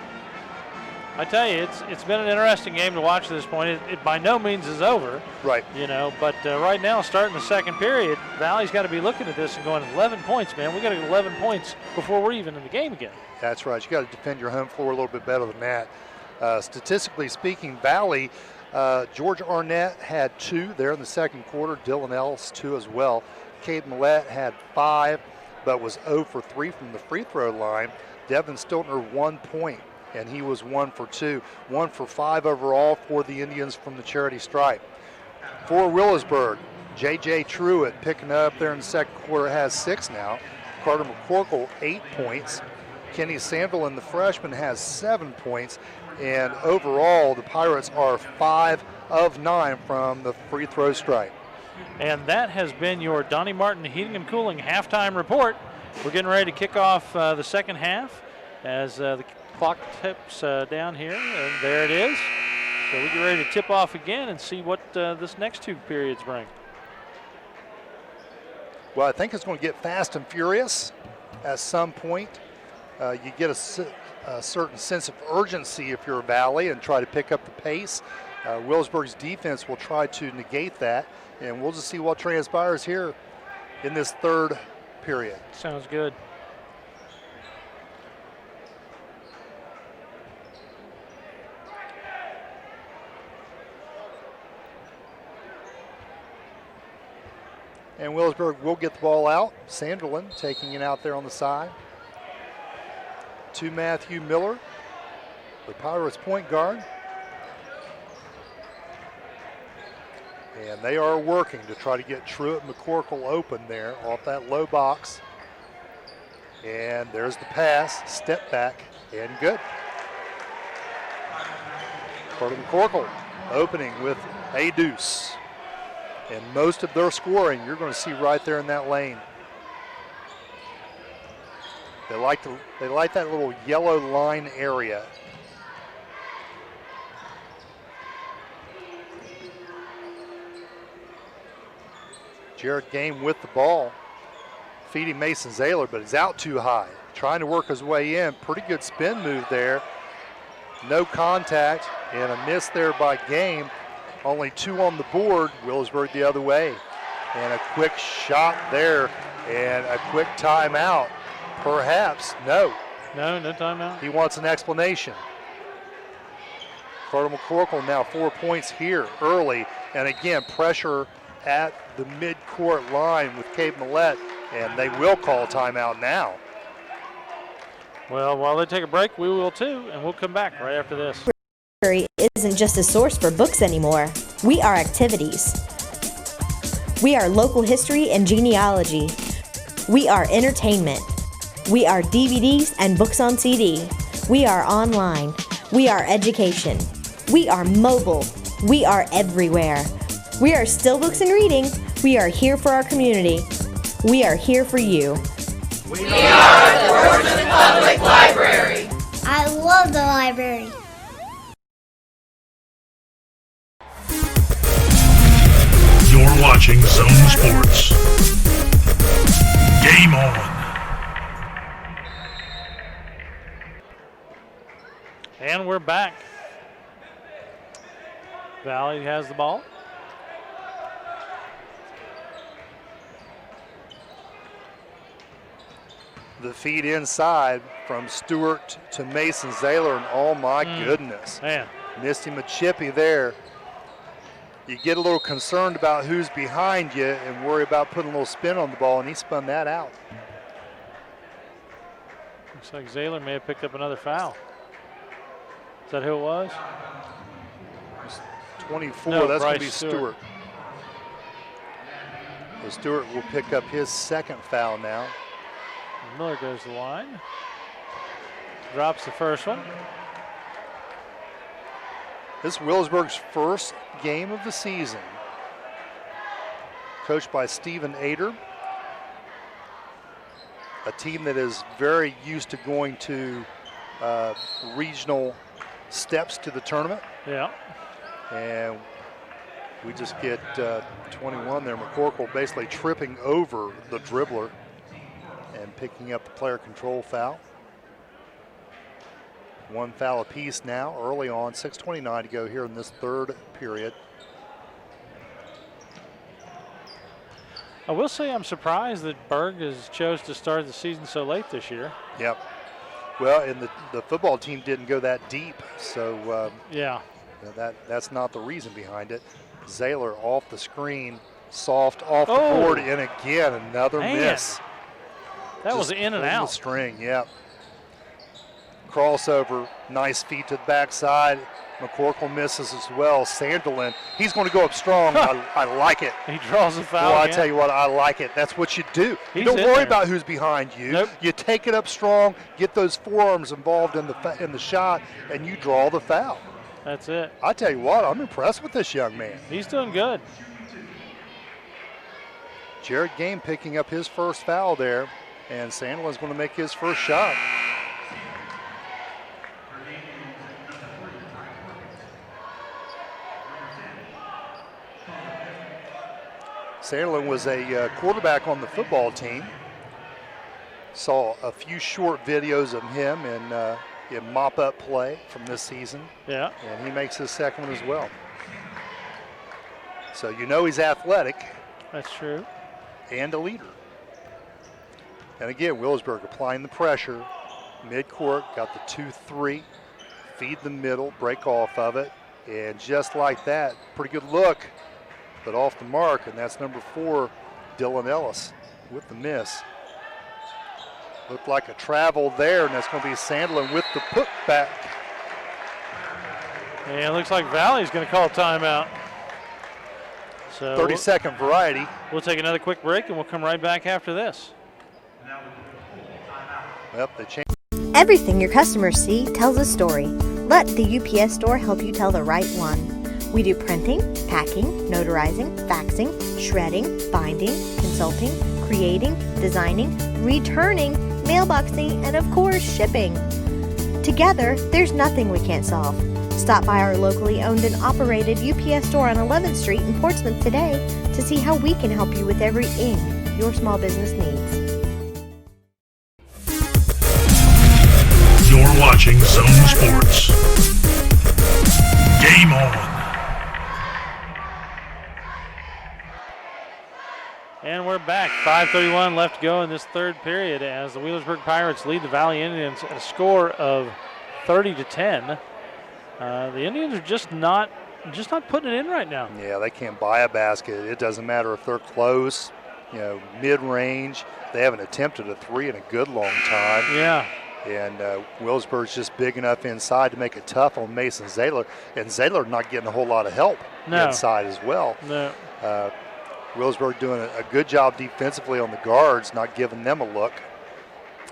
[SPEAKER 2] I tell you, it's been an interesting game to watch at this point. It by no means is over.
[SPEAKER 1] Right.
[SPEAKER 2] You know, but right now, starting the second period, Valley's got to be looking at this and going, 11 points, man. We got to get 11 points before we're even in the game again.
[SPEAKER 1] That's right. You got to defend your home floor a little bit better than that. Statistically speaking, Valley, George Arnett had 2 there in the second quarter. Dylan Ellis 2 as well. Cade Millette had 5, but was 0 for 3 from the free throw line. Devin Stiltner 1 point, and he was 1 for 2. 1 for 5 overall for the Indians from the charity stripe. For Wheelersburg, J.J. Truitt picking up there in the second quarter has 6 now. Carter McCorkle 8 points. Kenny Sanderlin, the freshman, has 7 points. And overall, the Pirates are 5 of 9 from the free throw stripe.
[SPEAKER 2] And that has been your Donnie Martin Heating and Cooling halftime report. We're getting ready to kick off the second half as the clock tips down here, and there it is. So we get ready to tip off again and see what this next 2 periods bring.
[SPEAKER 1] Well, I think it's going to get fast and furious at some point. You get a certain sense of urgency if you're a Valley and try to pick up the pace. Wheelersburg's defense will try to negate that, and we'll just see what transpires here in this third period.
[SPEAKER 2] Sounds good.
[SPEAKER 1] And Wheelersburg will get the ball out. Sanderlin taking it out there on the side to Matthew Miller, the Pirates point guard. And they are working to try to get Truitt McCorkle open there off that low box. And there's the pass, step back, and good. Carter McCorkle opening with a deuce. And most of their scoring you're going to see right there in that lane. They like that little yellow line area. Jared Game with the ball, feeding Mason Zahler, but he's out too high. Trying to work his way in. Pretty good spin move there. No contact and a miss there by Game. Only 2 on the board. Wheelersburg the other way. And a quick shot there and a quick timeout. Perhaps. No
[SPEAKER 2] timeout.
[SPEAKER 1] He wants an explanation. Carter McCorkle now 4 points here early. And again, pressure at the mid-court line with Cade Millette, and they will call timeout now.
[SPEAKER 2] Well, while they take a break, we will too, and we'll come back right after this.
[SPEAKER 7] Library isn't just a source for books anymore. We are activities. We are local history and genealogy. We are entertainment. We are DVDs and books on CD. We are online. We are education. We are mobile. We are everywhere. We are still books and reading. We are here for our community. We are here for you.
[SPEAKER 6] We are the Portsmouth Public Library.
[SPEAKER 12] I love the library.
[SPEAKER 5] You're watching Zone Sports. Game on.
[SPEAKER 2] And we're back. Valley has the ball.
[SPEAKER 1] The feed inside from Stewart to Mason Zahler, and oh my goodness.
[SPEAKER 2] Man.
[SPEAKER 1] Missed him a chippy there. You get a little concerned about who's behind you and worry about putting a little spin on the ball, and he spun that out.
[SPEAKER 2] Looks like Zahler may have picked up another foul. Is that who it was?
[SPEAKER 1] 24,
[SPEAKER 2] no,
[SPEAKER 1] that's going to
[SPEAKER 2] Bryce
[SPEAKER 1] be Stewart. So Stewart will pick up his second foul now.
[SPEAKER 2] Miller goes to the line. Drops the first one.
[SPEAKER 1] This is Wheelersburg's first game of the season. coached by Stephen Ader. A team that is very used to going to regional steps to the tournament.
[SPEAKER 2] Yeah.
[SPEAKER 1] And we just get 21 there. McCorkle basically tripping over the dribbler and picking up the player control foul. One foul apiece now, early on, 6:29 to go here in this third period.
[SPEAKER 2] I will say I'm surprised that Berg has chose to start the season so late this year.
[SPEAKER 1] Yep. Well, and the football team didn't go that deep, so
[SPEAKER 2] yeah,
[SPEAKER 1] that's not the reason behind it. Zahler off the screen, soft off the board, and again another miss.
[SPEAKER 2] That was in and out.
[SPEAKER 1] The string, yep. Crossover, nice feet to the backside. McCorkle misses as well. Sanderlin, he's going to go up strong. I like it.
[SPEAKER 2] He draws a foul.
[SPEAKER 1] Well, I tell you what, I like it. That's what you do. You don't worry about who's behind you.
[SPEAKER 2] Nope.
[SPEAKER 1] You take it up strong, get those forearms involved in the shot, and you draw the foul.
[SPEAKER 2] That's it.
[SPEAKER 1] I tell you what, I'm impressed with this young man.
[SPEAKER 2] He's doing good.
[SPEAKER 1] Jared Game picking up his first foul there, and Sanderlin's going to make his first shot. Sanderlin was a quarterback on the football team. Saw a few short videos of him in mop-up play from this season.
[SPEAKER 2] Yeah.
[SPEAKER 1] And he makes his second one as well. So you know he's athletic.
[SPEAKER 2] That's true.
[SPEAKER 1] And a leader. And again, Wheelersburg applying the pressure. Midcourt, got the 2-3. Feed the middle, break off of it. And just like that, pretty good look. But off the mark, and that's number 4, Dylan Ellis with the miss. Looked like a travel there, and that's going to be Sanderlin with the putback.
[SPEAKER 2] And it looks like Valley's going to call timeout. So
[SPEAKER 1] 30-second variety.
[SPEAKER 2] We'll take another quick break, and we'll come right back after this.
[SPEAKER 1] Yep, they changed.
[SPEAKER 7] Everything your customers see tells a story. Let the UPS store help you tell the right one. We do printing, packing, notarizing, faxing, shredding, binding, consulting, creating, designing, returning, mailboxing, and of course, shipping. Together, there's nothing we can't solve. Stop by our locally owned and operated UPS store on 11th Street in Portsmouth today to see how we can help you with everything your small business needs.
[SPEAKER 5] You're watching Zone Sports. Game on.
[SPEAKER 2] And we're back. 5:31 left to go in this third period as the Wheelersburg Pirates lead the Valley Indians at a score of 30-10. The Indians are just not putting it in right now.
[SPEAKER 1] Yeah, they can't buy a basket. It doesn't matter if they're close, mid-range. They haven't attempted a three in a good long time.
[SPEAKER 2] Yeah.
[SPEAKER 1] And Wheelersburg's just big enough inside to make it tough on Mason Zahler. And Zahler not getting a whole lot of help inside as well.
[SPEAKER 2] No.
[SPEAKER 1] Wheelersburg doing a good job defensively on the guards, not giving them a look.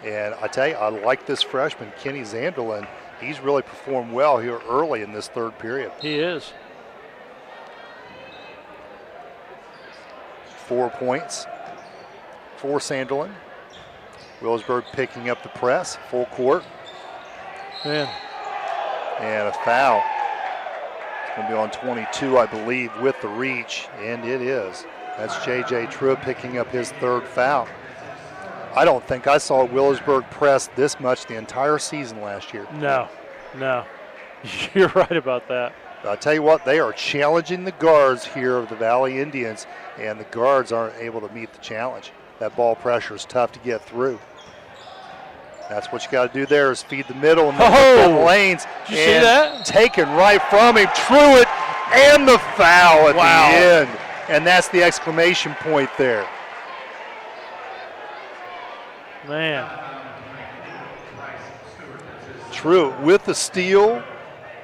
[SPEAKER 1] And I tell you, I like this freshman, Kenny Zanderlin. He's really performed well here early in this third period.
[SPEAKER 2] He is.
[SPEAKER 1] 4 points for Sanderlin. Wheelersburg picking up the press, full court.
[SPEAKER 2] Man.
[SPEAKER 1] And a foul. It's going to be on 22, I believe, with the reach, and it is. That's J.J. Truitt picking up his third foul. I don't think I saw Wheelersburg press this much the entire season last year.
[SPEAKER 2] No. You're right about that.
[SPEAKER 1] I'll tell you what, they are challenging the guards here of the Valley Indians, and the guards aren't able to meet the challenge. That ball pressure is tough to get through. That's what you got to do there is feed the middle and the lanes.
[SPEAKER 2] Did you see that?
[SPEAKER 1] Taken right from him, Truitt, and the foul at the end. And that's the exclamation point there.
[SPEAKER 2] Man.
[SPEAKER 1] Truitt with the steal,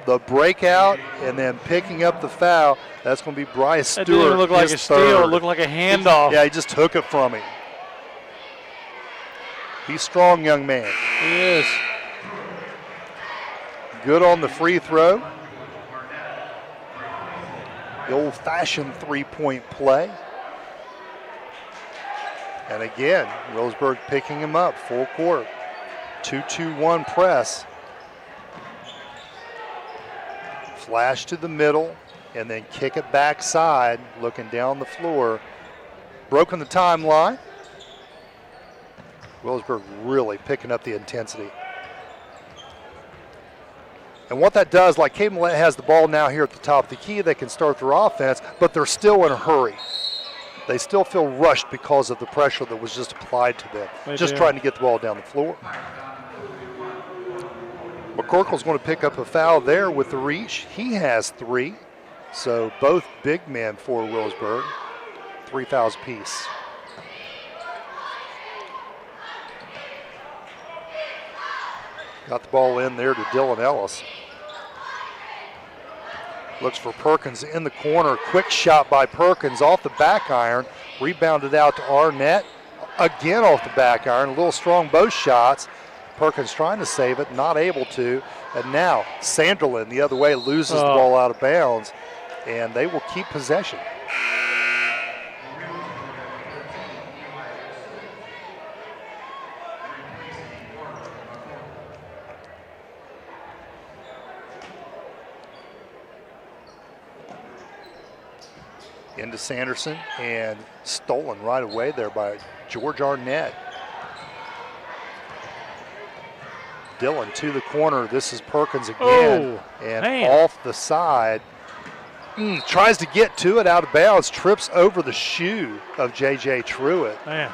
[SPEAKER 1] the breakout, and then picking up the foul. That's going to be Bryce Stewart.
[SPEAKER 2] That didn't even look like a steal. It looked like a handoff.
[SPEAKER 1] Yeah, he just took it from him. He's a strong young man.
[SPEAKER 2] He is.
[SPEAKER 1] Good on the free throw. The old-fashioned three-point play. And again, Wheelersburg picking him up, full court. 2-2-1 press. Flash to the middle, and then kick it backside, looking down the floor. Broken the timeline. Wheelersburg really picking up the intensity. And what that does, like Cape Millette has the ball now here at the top of the key, they can start their offense, but they're still in a hurry. They still feel rushed because of the pressure that was just applied to them. Just trying to get the ball down the floor. McCorkle's going to pick up a foul there with the reach. He has 3. So both big men for Wheelersburg. 3 fouls apiece. Got the ball in there to Dylan Ellis. Looks for Perkins in the corner. Quick shot by Perkins off the back iron. Rebounded out to Arnett. Again off the back iron. A little strong both shots. Perkins trying to save it, not able to. And now Sanderlin the other way loses the ball out of bounds. And they will keep possession. Into Sanderson and stolen right away there by George Arnett. Dillon to the corner. This is Perkins again. Off the side. Tries to get to it out of bounds. Trips over the shoe of J.J. Truitt.
[SPEAKER 2] Man.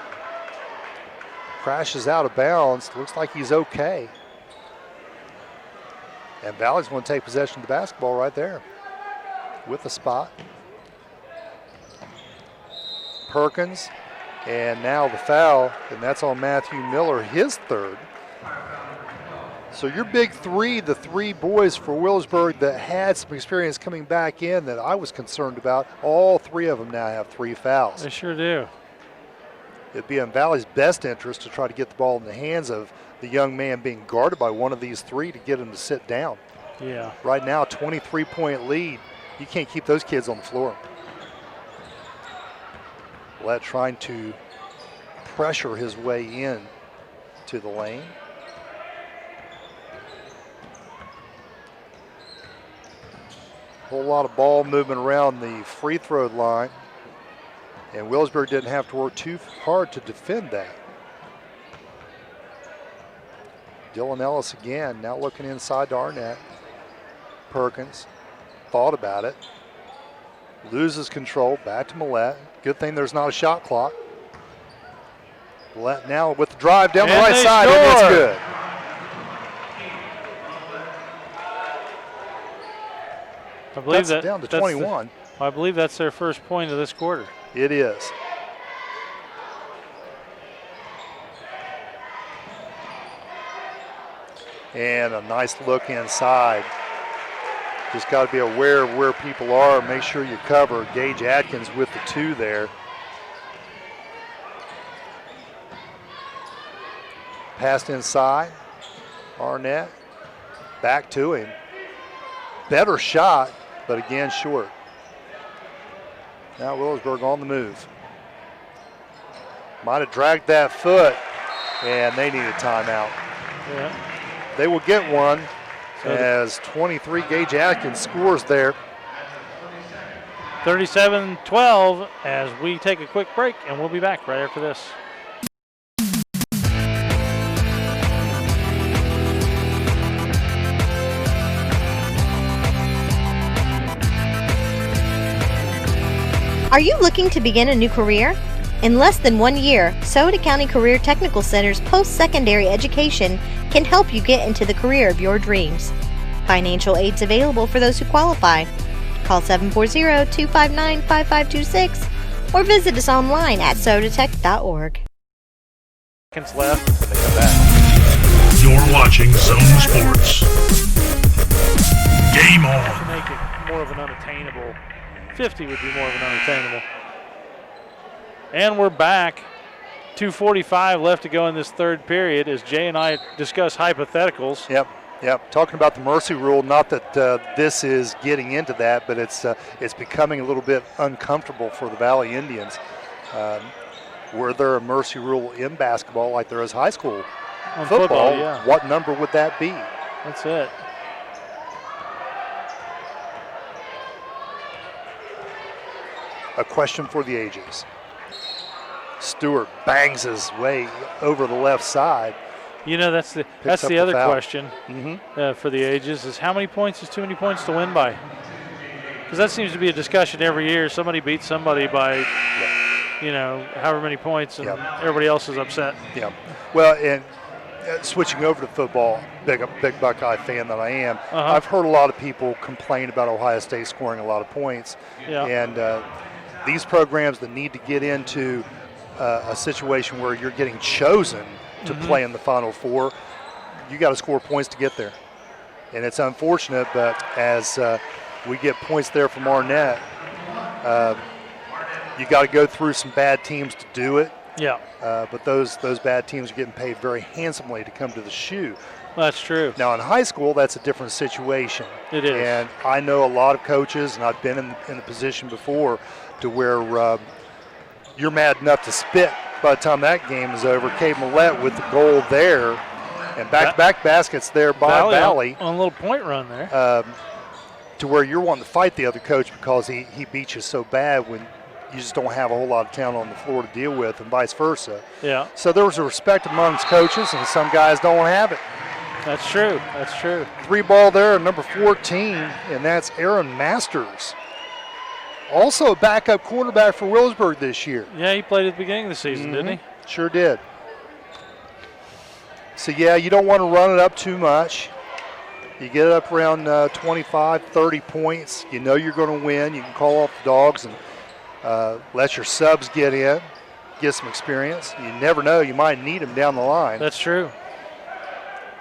[SPEAKER 1] Crashes out of bounds. Looks like he's okay. And Valley's going to take possession of the basketball right there with the spot. Perkins, and now the foul, and that's on Matthew Miller, his 3rd. So your big 3, the 3 boys for Wheelersburg that had some experience coming back in that I was concerned about, all 3 of them now have 3 fouls.
[SPEAKER 2] They sure do.
[SPEAKER 1] It'd be in Valley's best interest to try to get the ball in the hands of the young man being guarded by one of these 3 to get him to sit down.
[SPEAKER 2] Yeah.
[SPEAKER 1] Right now, 23-point lead. You can't keep those kids on the floor. Lett trying to pressure his way in to the lane. Whole lot of ball movement around the free throw line, and Wheelersburg didn't have to work too hard to defend that. Dylan Ellis again, now looking inside to Arnett. Perkins thought about it. Loses control, back to Millette. Good thing there's not a shot clock. Millette now with the drive down the right side, and it's good.
[SPEAKER 2] I believe
[SPEAKER 1] that's down to 21.
[SPEAKER 2] I believe that's their first point of this quarter.
[SPEAKER 1] It is. And a nice look inside. Just got to be aware of where people are. Make sure you cover. Gage Atkins with the 2 there. Passed inside. Arnett back to him. Better shot, but again short. Now Wheelersburg on the move. Might have dragged that foot, and they need a timeout.
[SPEAKER 2] Yeah.
[SPEAKER 1] They will get one. As 23 Gage Atkins scores there.
[SPEAKER 2] 37-12 as we take a quick break, and we'll be back right after this.
[SPEAKER 7] Are you looking to begin a new career? In less than 1 year, Sauter County Career Technical Center's post-secondary education can help you get into the career of your dreams. Financial aid's available for those who qualify. Call 740-259-5526 or visit us online at sautertech.org.
[SPEAKER 2] Seconds left when they come back.
[SPEAKER 5] You're watching Zone Sports. Game on.
[SPEAKER 2] To make it more of an unattainable, 50 would be more of an unattainable. And we're back. 2:45 left to go in this 3rd period as Jay and I discuss hypotheticals.
[SPEAKER 1] Yep. Talking about the mercy rule, not that this is getting into that, but it's becoming a little bit uncomfortable for the Valley Indians. Were there a mercy rule in basketball like there is high school
[SPEAKER 2] football, yeah.
[SPEAKER 1] What number would that be?
[SPEAKER 2] That's it.
[SPEAKER 1] A question for the ages. Stewart bangs his way over the left side.
[SPEAKER 2] You know, that's the other question for the ages is how many points is too many points to win by? Because that seems to be a discussion every year. Somebody beats somebody by, however many points, and everybody else is upset.
[SPEAKER 1] Yeah. Well, and switching over to football, big Buckeye fan that I am, I've heard a lot of people complain about Ohio State scoring a lot of points.
[SPEAKER 2] Yeah.
[SPEAKER 1] And these programs that need to get into a situation where you're getting chosen to play in the Final Four, you got to score points to get there. And it's unfortunate, but as we get points there from Arnett, you got to go through some bad teams to do it.
[SPEAKER 2] Yeah.
[SPEAKER 1] But those bad teams are getting paid very handsomely to come to the shoe.
[SPEAKER 2] That's true.
[SPEAKER 1] Now in high school, that's a different situation.
[SPEAKER 2] It is.
[SPEAKER 1] And I know a lot of coaches, and I've been in the position before to where you're mad enough to spit by the time that game is over. Cade Millette with the goal there, and back-to-back baskets there by Valley.
[SPEAKER 2] On a little point run there.
[SPEAKER 1] To where you're wanting to fight the other coach because he beat you so bad when you just don't have a whole lot of talent on the floor to deal with, and vice versa.
[SPEAKER 2] Yeah.
[SPEAKER 1] So there was a respect amongst coaches, and some guys don't have it.
[SPEAKER 2] That's true. That's true.
[SPEAKER 1] 3 ball there, number 14, and that's Aaron Masters. Also a backup quarterback for Wheelersburg this year.
[SPEAKER 2] Yeah, he played at the beginning of the season, didn't he?
[SPEAKER 1] Sure did. So, yeah, you don't want to run it up too much. You get it up around 25, 30 points. You know you're going to win. You can call off the dogs and let your subs get in, get some experience. You never know. You might need them down the line.
[SPEAKER 2] That's true.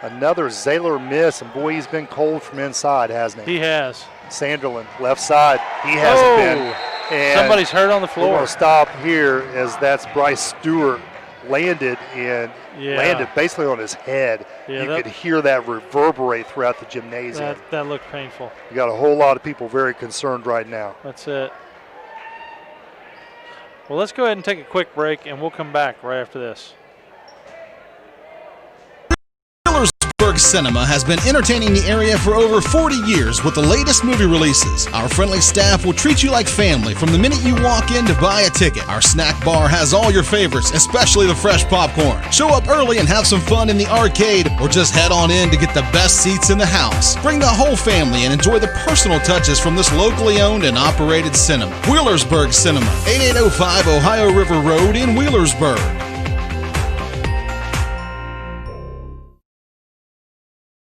[SPEAKER 1] Another Zaylor miss, and boy, he's been cold from inside, hasn't he?
[SPEAKER 2] He has.
[SPEAKER 1] Sanderlin, left side, he hasn't been. And
[SPEAKER 2] somebody's hurt on the floor.
[SPEAKER 1] We're going to stop here as that's Bryce Stewart landed basically on his head.
[SPEAKER 2] Yeah,
[SPEAKER 1] you could hear that reverberate throughout the gymnasium.
[SPEAKER 2] That looked painful.
[SPEAKER 1] You got a whole lot of people very concerned right now.
[SPEAKER 2] That's it. Well, let's go ahead and take a quick break, and we'll come back right after this.
[SPEAKER 13] Wheelersburg Cinema has been entertaining the area for over 40 years with the latest movie releases. Our friendly staff will treat you like family from the minute you walk in to buy a ticket. Our snack bar has all your favorites, especially the fresh popcorn. Show up early and have some fun in the arcade, or just head on in to get the best seats in the house. Bring the whole family and enjoy the personal touches from this locally owned and operated cinema. Wheelersburg Cinema, 8805 Ohio River Road in Wheelersburg.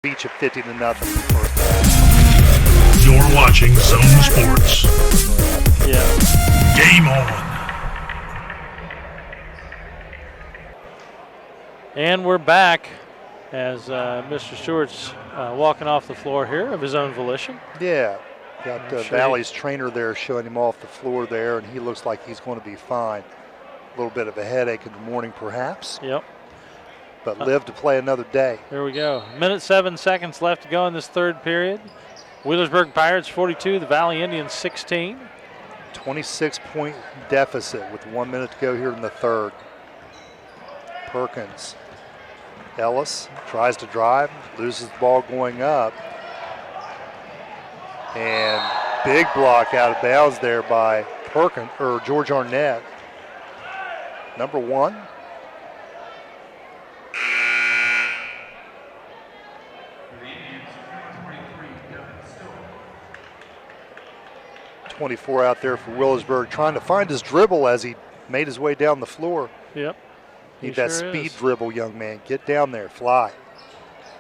[SPEAKER 1] Beach of 50-0
[SPEAKER 5] You're watching Zone Sports.
[SPEAKER 2] Yeah.
[SPEAKER 5] Game on.
[SPEAKER 2] And we're back as Mr. Stewart's walking off the floor here of his own volition.
[SPEAKER 1] Yeah. Got Valley's trainer there showing him off the floor there, and he looks like he's going to be fine. A little bit of a headache in the morning, perhaps.
[SPEAKER 2] Yep.
[SPEAKER 1] But live to play another day.
[SPEAKER 2] Here we go. 1:07 left to go in this third period. Wheelersburg Pirates 42, the Valley Indians 16.
[SPEAKER 1] 26-point deficit with 1 minute to go here in the third. Perkins. Ellis tries to drive, loses the ball going up. And big block out of bounds there by Perkins, or George Arnett. Number 1. .24 out there for Wheelersburg, trying to find his dribble as he made his way down the floor.
[SPEAKER 2] Yep.
[SPEAKER 1] Need that speed dribble, young man. Get down there, fly.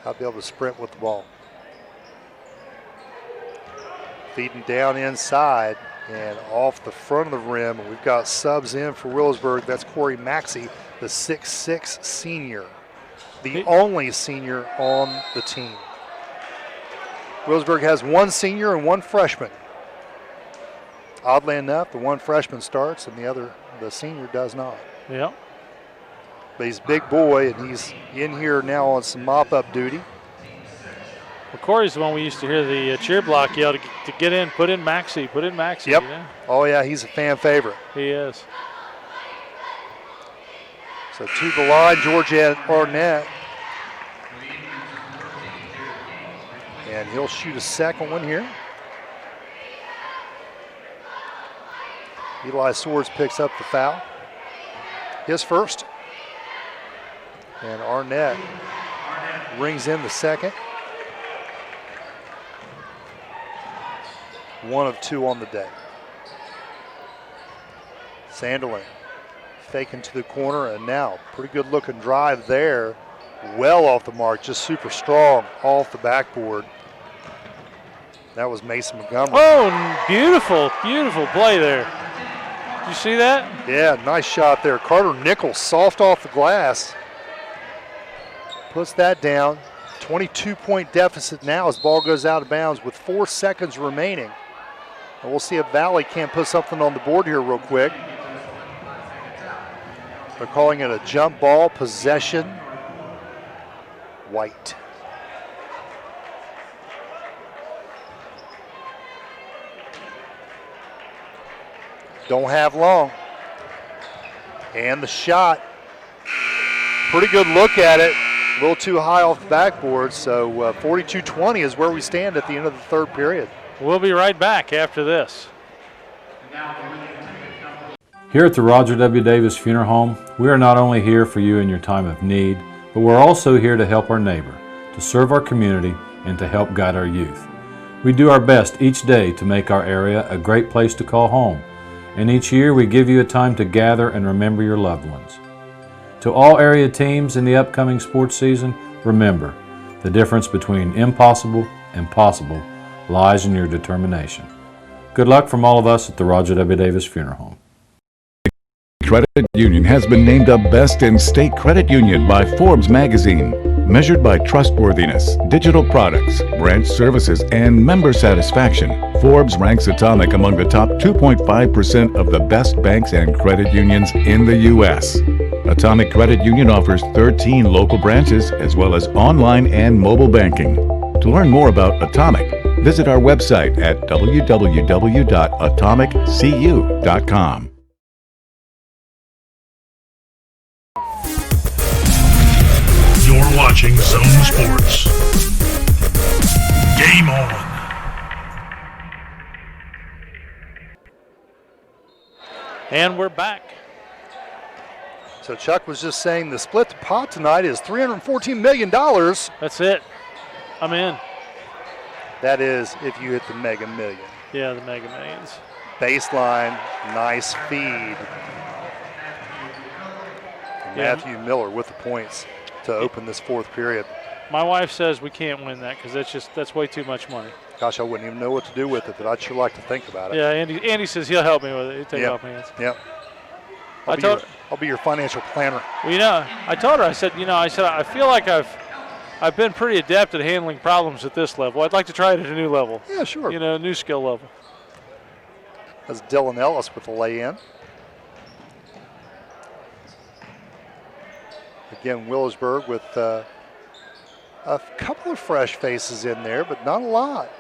[SPEAKER 1] I'll be able to sprint with the ball. Feeding down inside and off the front of the rim. We've got subs in for Wheelersburg. That's Corey Maxey, the 6'6" senior. The only senior on the team. Wheelersburg has 1 senior and 1 freshman. Oddly enough, the 1 freshman starts and the senior does not.
[SPEAKER 2] Yep.
[SPEAKER 1] But he's a big boy, and he's in here now on some mop-up duty.
[SPEAKER 2] Well, Corey's the one we used to hear the cheer block yell to get in, put in Maxey, put in Maxey.
[SPEAKER 1] Yep.
[SPEAKER 2] You know?
[SPEAKER 1] Oh, yeah, he's a fan favorite.
[SPEAKER 2] He is.
[SPEAKER 1] So to the line, Georgia Arnett. And he'll shoot a second one here. Eli Swords picks up the foul. His first. And Arnett rings in the second. 1 of 2 on the day. Sanderling faking to the corner, and now pretty good looking drive there. Well off the mark, just super strong off the backboard. That was Mason Montgomery.
[SPEAKER 2] Oh, beautiful, beautiful play there. Did you see that?
[SPEAKER 1] Yeah, nice shot there. Carter Nichols, soft off the glass. Puts that down. 22-point deficit now as ball goes out of bounds with 4 seconds remaining. And we'll see if Valley can't put something on the board here real quick. They're calling it a jump ball possession. White. Don't have long. And the shot. Pretty good look at it. A little too high off the backboard. So 42-20 is where we stand at the end of the third period.
[SPEAKER 2] We'll be right back after this.
[SPEAKER 14] Here at the Roger W. Davis Funeral Home, we are not only here for you in your time of need, but we're also here to help our neighbor, to serve our community, and to help guide our youth. We do our best each day to make our area a great place to call home, and each year we give you a time to gather and remember your loved ones. To all area teams in the upcoming sports season, remember, the difference between impossible and possible lies in your determination. Good luck from all of us at the Roger W. Davis Funeral Home.
[SPEAKER 15] Credit Union has been named the best in state credit union by Forbes magazine. Measured by trustworthiness, digital products, branch services, and member satisfaction, Forbes ranks Atomic among the top 2.5% of the best banks and credit unions in the U.S. Atomic Credit Union offers 13 local branches as well as online and mobile banking. To learn more about Atomic, visit our website at www.atomiccu.com.
[SPEAKER 5] You're watching Zone Sports. Game on.
[SPEAKER 2] And we're back.
[SPEAKER 1] So Chuck was just saying the split to pot tonight is $314 million.
[SPEAKER 2] That's it. I'm in.
[SPEAKER 1] That is if you hit the mega million.
[SPEAKER 2] Yeah, the mega millions.
[SPEAKER 1] Baseline, nice feed.
[SPEAKER 2] Yeah.
[SPEAKER 1] Matthew Miller with the points to open this fourth period.
[SPEAKER 2] My wife says we can't win that because that's way too much money.
[SPEAKER 1] Gosh, I wouldn't even know what to do with it, but I'd sure like to think about it.
[SPEAKER 2] Yeah, Andy says he'll help me with it. He'll take it off my hands.
[SPEAKER 1] Yep. I'll be your financial planner.
[SPEAKER 2] Well, I told her, I said, I feel like I've been pretty adept at handling problems at this level. I'd like to try it at a new level.
[SPEAKER 1] Yeah, sure.
[SPEAKER 2] New skill level.
[SPEAKER 1] That's Dylan Ellis with the lay-in. Again, Wheelersburg with a couple of fresh faces in there, but not a lot.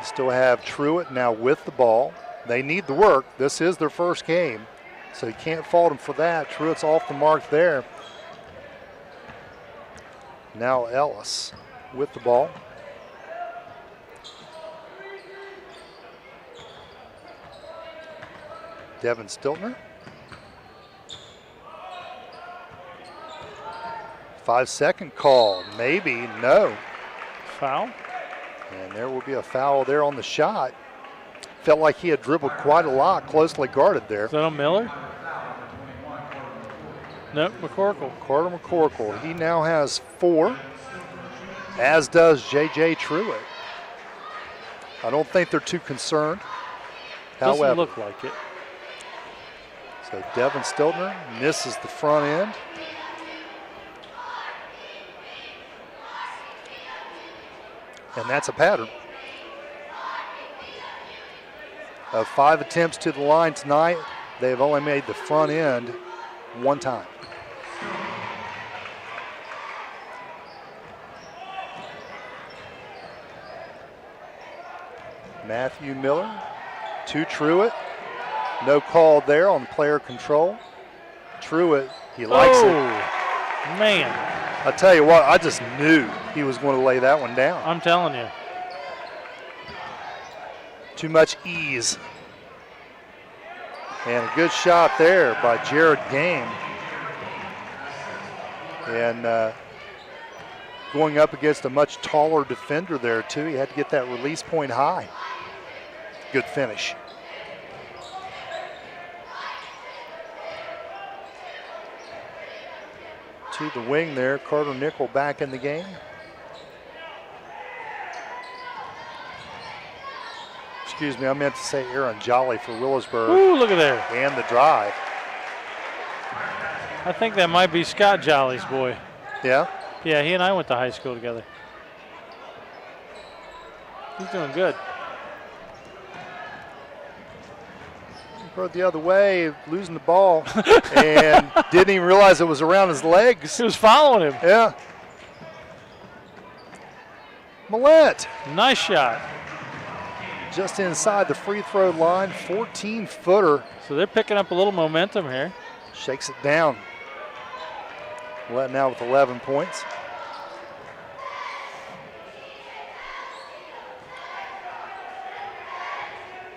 [SPEAKER 1] Still have Truitt now with the ball. They need the work. This is their first game, so you can't fault them for that. Truitt's off the mark there. Now Ellis with the ball. Devin Stiltner. 5-second call, maybe, no.
[SPEAKER 2] Foul.
[SPEAKER 1] And there will be a foul there on the shot. Felt like he had dribbled quite a lot, closely guarded there.
[SPEAKER 2] Is that on Miller? Nope, McCorkle.
[SPEAKER 1] Carter McCorkle, he now has 4, as does J.J. Truitt. I don't think they're too concerned.
[SPEAKER 2] Doesn't look like it.
[SPEAKER 1] So Devin Stiltner misses the front end. And that's a pattern. Of 5 attempts to the line tonight, they've only made the front end 1 time. Matthew Miller to Truitt. No call there on player control. Truitt, he likes it.
[SPEAKER 2] Man.
[SPEAKER 1] I tell you what, I just knew he was going to lay that one down.
[SPEAKER 2] I'm telling you.
[SPEAKER 1] Too much ease. And a good shot there by Jared Game. And going up against a much taller defender there too. He had to get that release point high. Good finish. To the wing there, Carter Nickel back in the game. Excuse me, I meant to say Aaron Jolly for Wheelersburg.
[SPEAKER 2] Ooh, look at there.
[SPEAKER 1] And the drive.
[SPEAKER 2] I think that might be Scott Jolly's boy.
[SPEAKER 1] Yeah?
[SPEAKER 2] Yeah, he and I went to high school together. He's doing good.
[SPEAKER 1] Brought the other way, losing the ball, and didn't even realize it was around his legs.
[SPEAKER 2] He was following him.
[SPEAKER 1] Yeah. Millette.
[SPEAKER 2] Nice shot.
[SPEAKER 1] Just inside the free throw line, 14-footer.
[SPEAKER 2] So they're picking up a little momentum here.
[SPEAKER 1] Shakes it down. Millette now with 11 points.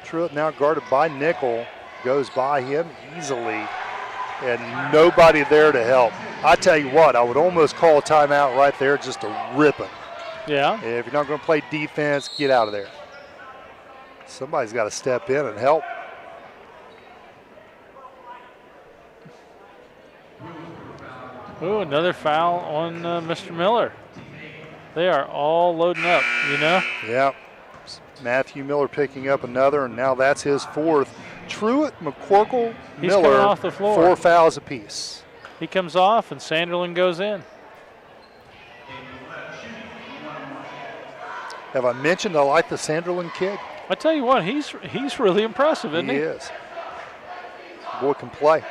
[SPEAKER 1] Truitt now guarded by Nickel. Goes by him easily, and nobody there to help. I tell you what, I would almost call a timeout right there just to rip him.
[SPEAKER 2] Yeah.
[SPEAKER 1] If you're not going to play defense, get out of there. Somebody's got to step in and help.
[SPEAKER 2] Ooh, another foul on Mr. Miller. They are all loading up, you know?
[SPEAKER 1] Yeah. Matthew Miller picking up another, and now that's his fourth. Truitt, McCorkle,
[SPEAKER 2] He's
[SPEAKER 1] Miller,
[SPEAKER 2] coming off the floor.
[SPEAKER 1] 4 fouls apiece.
[SPEAKER 2] He comes off, and Sanderlin goes in.
[SPEAKER 1] Have I mentioned I like the Sanderlin kid?
[SPEAKER 2] I tell you what, he's really impressive, isn't he?
[SPEAKER 1] He is. Boy can play.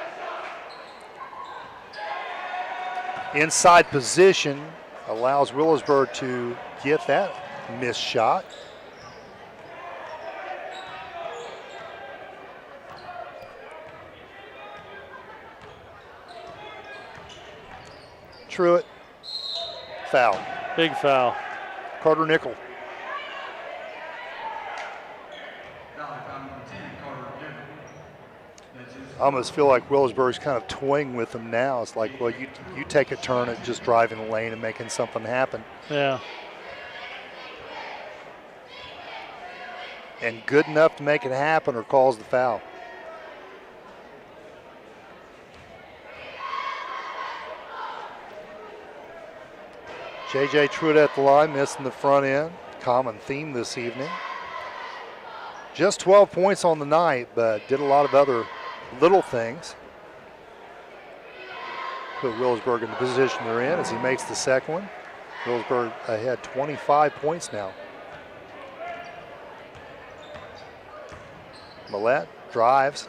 [SPEAKER 1] Inside position allows Wheelersburg to get that missed shot. Truitt, foul.
[SPEAKER 2] Big foul.
[SPEAKER 1] Carter Nickel. I almost feel like Wheelersburg's kind of toying with them now. It's like, well, you take a turn at just driving the lane and making something happen.
[SPEAKER 2] Yeah.
[SPEAKER 1] And good enough to make it happen or calls the foul. J.J. Truitt at the line, missing the front end. Common theme this evening. Just 12 points on the night, but did a lot of other little things. Put Wheelersburg in the position they're in as he makes the second one. Wheelersburg ahead 25 points now. Millette drives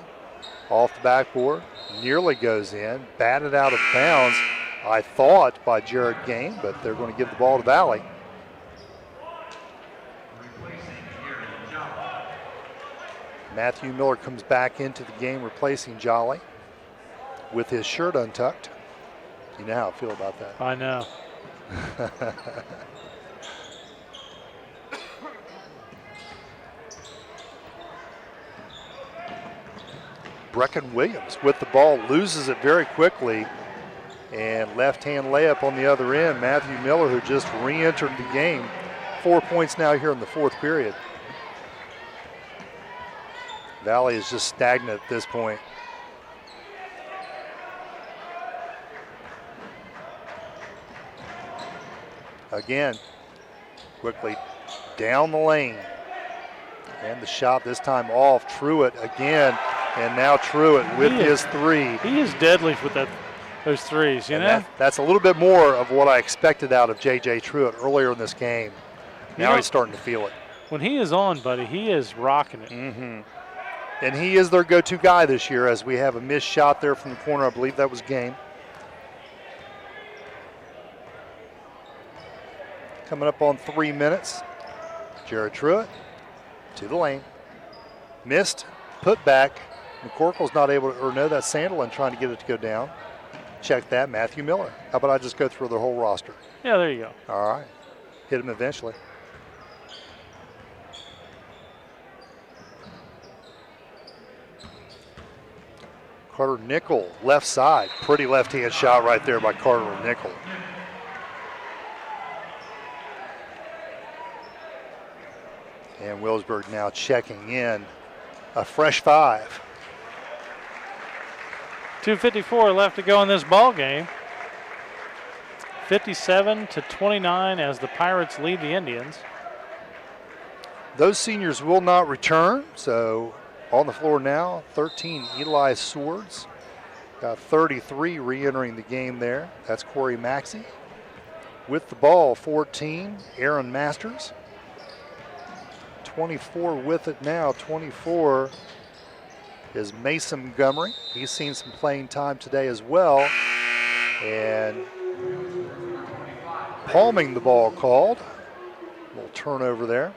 [SPEAKER 1] off the backboard, nearly goes in, batted out of bounds, I thought, by Jared Game, but they're going to give the ball to Valley. Matthew Miller comes back into the game, replacing Jolly with his shirt untucked. You know how I feel about that.
[SPEAKER 2] I know.
[SPEAKER 1] Brecken Williams with the ball, loses it very quickly, and left-hand layup on the other end. Matthew Miller, who just re-entered the game. 4 points now here in the fourth period. Valley is just stagnant at this point. Again, quickly down the lane. And the shot this time off. Truitt again, and now Truitt with his three.
[SPEAKER 2] He is deadly with those threes, you know?
[SPEAKER 1] That's a little bit more of what I expected out of J.J. Truitt earlier in this game. Now he's starting to feel it.
[SPEAKER 2] When he is on, buddy, he is rocking it.
[SPEAKER 1] Mm-hmm. And he is their go-to guy this year, as we have a missed shot there from the corner. I believe that was Game. Coming up on 3 minutes. Jared Truitt to the lane. Missed, put back, McCorkle's not able to, or no, that's Sandelin trying to get it to go down. Check that, Matthew Miller. How about I just go through the whole roster?
[SPEAKER 2] Yeah, there you go.
[SPEAKER 1] All right. Hit him eventually. Carter Nickel, left side. Pretty left-hand shot right there by Carter Nickel. And Wheelersburg now checking in a fresh 5.
[SPEAKER 2] 2:54 left to go in this ball game. 57-29 as the Pirates lead the Indians.
[SPEAKER 1] Those seniors will not return, so on the floor now, 13, Eli Swords. Got 33 re-entering the game there. That's Corey Maxey. With the ball, 14, Aaron Masters. 24 with it now, 24 is Mason Montgomery. He's seen some playing time today as well. And palming the ball called. A little turnover there.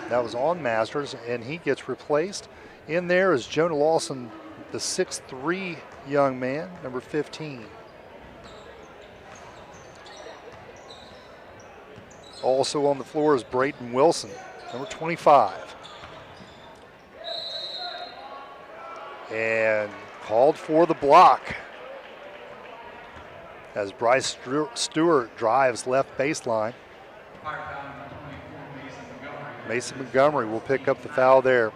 [SPEAKER 1] That was on Masters, and he gets replaced. In there is Jonah Lawson, the 6'3" young man, number 15. Also on the floor is Brayton Wilson, number 25. And called for the block as Bryce Stewart drives left baseline. Mason Montgomery will pick up the foul there.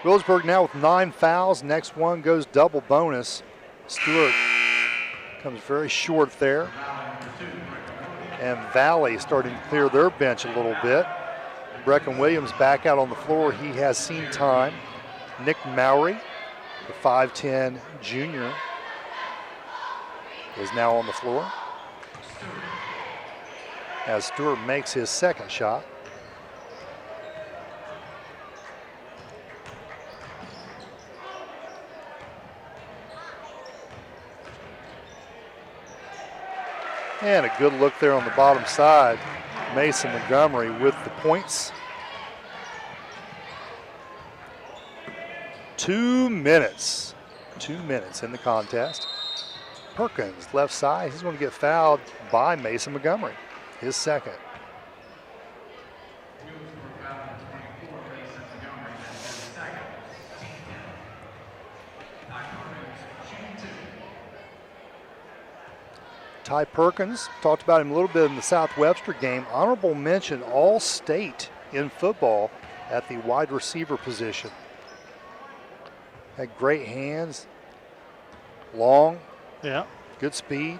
[SPEAKER 1] Wheelersburg now with 9 fouls. Next one goes double bonus. Stewart comes very short there. And Valley starting to clear their bench a little bit. Brecken Williams back out on the floor. He has seen time. Nick Mowry, the 5'10" junior, is now on the floor as Stewart makes his second shot. And a good look there on the bottom side. Mason Montgomery with the points. 2 minutes. 2 minutes in the contest. Perkins, left side. He's going to get fouled by Mason Montgomery. His second. Ty Perkins, talked about him a little bit in the South Webster game. Honorable mention All-State in football at the wide receiver position. Had great hands, long,
[SPEAKER 2] yeah,
[SPEAKER 1] good speed,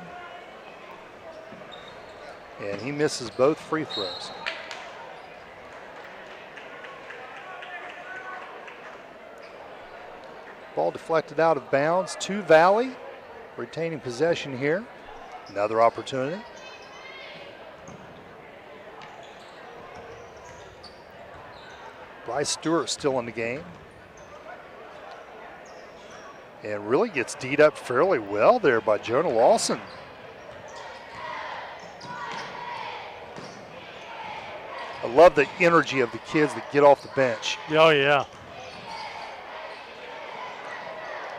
[SPEAKER 1] and he misses both free throws. Ball deflected out of bounds to Valley, retaining possession here. Another opportunity. Bryce Stewart still in the game. And really gets D'd up fairly well there by Jonah Lawson. I love the energy of the kids that get off the bench.
[SPEAKER 2] Oh, yeah.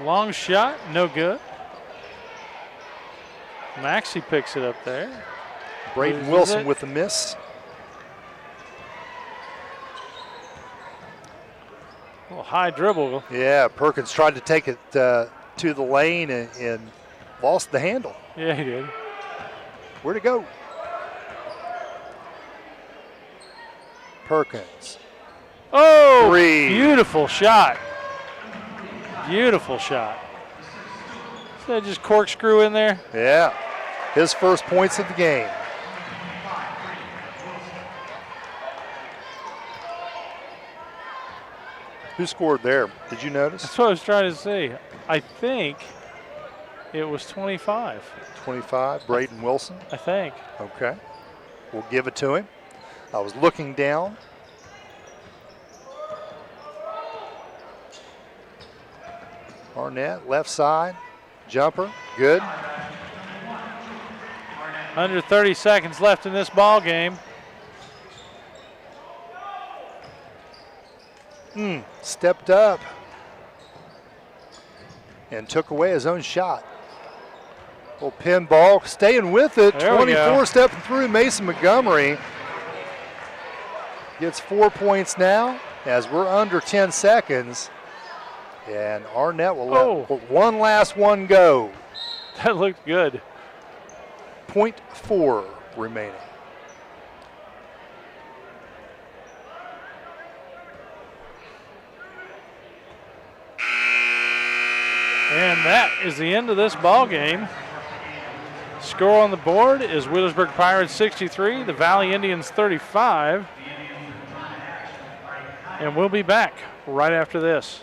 [SPEAKER 2] Long shot, no good. Maxey picks it up there.
[SPEAKER 1] Brayden Wilson with the miss.
[SPEAKER 2] A little high dribble.
[SPEAKER 1] Yeah, Perkins tried to take it to the lane and lost the handle.
[SPEAKER 2] Yeah, he did.
[SPEAKER 1] Where'd it go? Perkins.
[SPEAKER 2] Oh,
[SPEAKER 1] three.
[SPEAKER 2] Beautiful shot. Beautiful shot. Is that just corkscrew in there?
[SPEAKER 1] Yeah, his first points of the game. Who scored there? Did you notice?
[SPEAKER 2] That's what I was trying to say. I think it was 25.
[SPEAKER 1] 25, Brayden Wilson?
[SPEAKER 2] I think.
[SPEAKER 1] Okay, we'll give it to him. I was looking down. Arnett, left side, jumper, good.
[SPEAKER 2] Under 30 seconds left in this ball game.
[SPEAKER 1] stepped up and took away his own shot. Little pin ball, staying with it.
[SPEAKER 2] There we go.
[SPEAKER 1] 24 stepping through. Mason Montgomery gets 4 points now as we're under 10 seconds. And Arnett will let one last one go.
[SPEAKER 2] That looked good.
[SPEAKER 1] 0.4 remaining.
[SPEAKER 2] And that is the end of this ball game. Score on the board is Wheelersburg Pirates 63, the Valley Indians 35. And we'll be back right after this.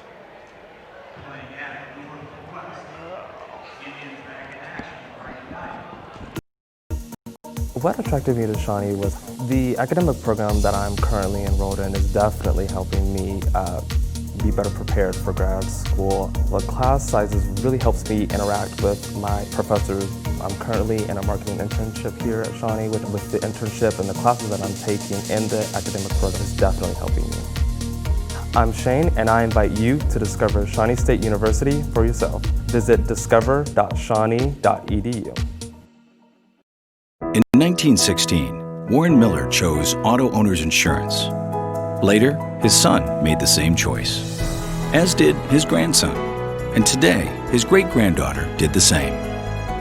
[SPEAKER 16] What attracted me to Shawnee was the academic program that I'm currently enrolled in is definitely helping me be better prepared for grad school. The class sizes really helps me interact with my professors. I'm currently in a marketing internship here at Shawnee with the internship and the classes that I'm taking in the academic program is definitely helping me. I'm Shane and I invite you to discover Shawnee State University for yourself. Visit discover.shawnee.edu.
[SPEAKER 17] In 1916, Warren Miller chose auto owner's insurance. Later, his son made the same choice, as did his grandson. And today, his great-granddaughter did the same.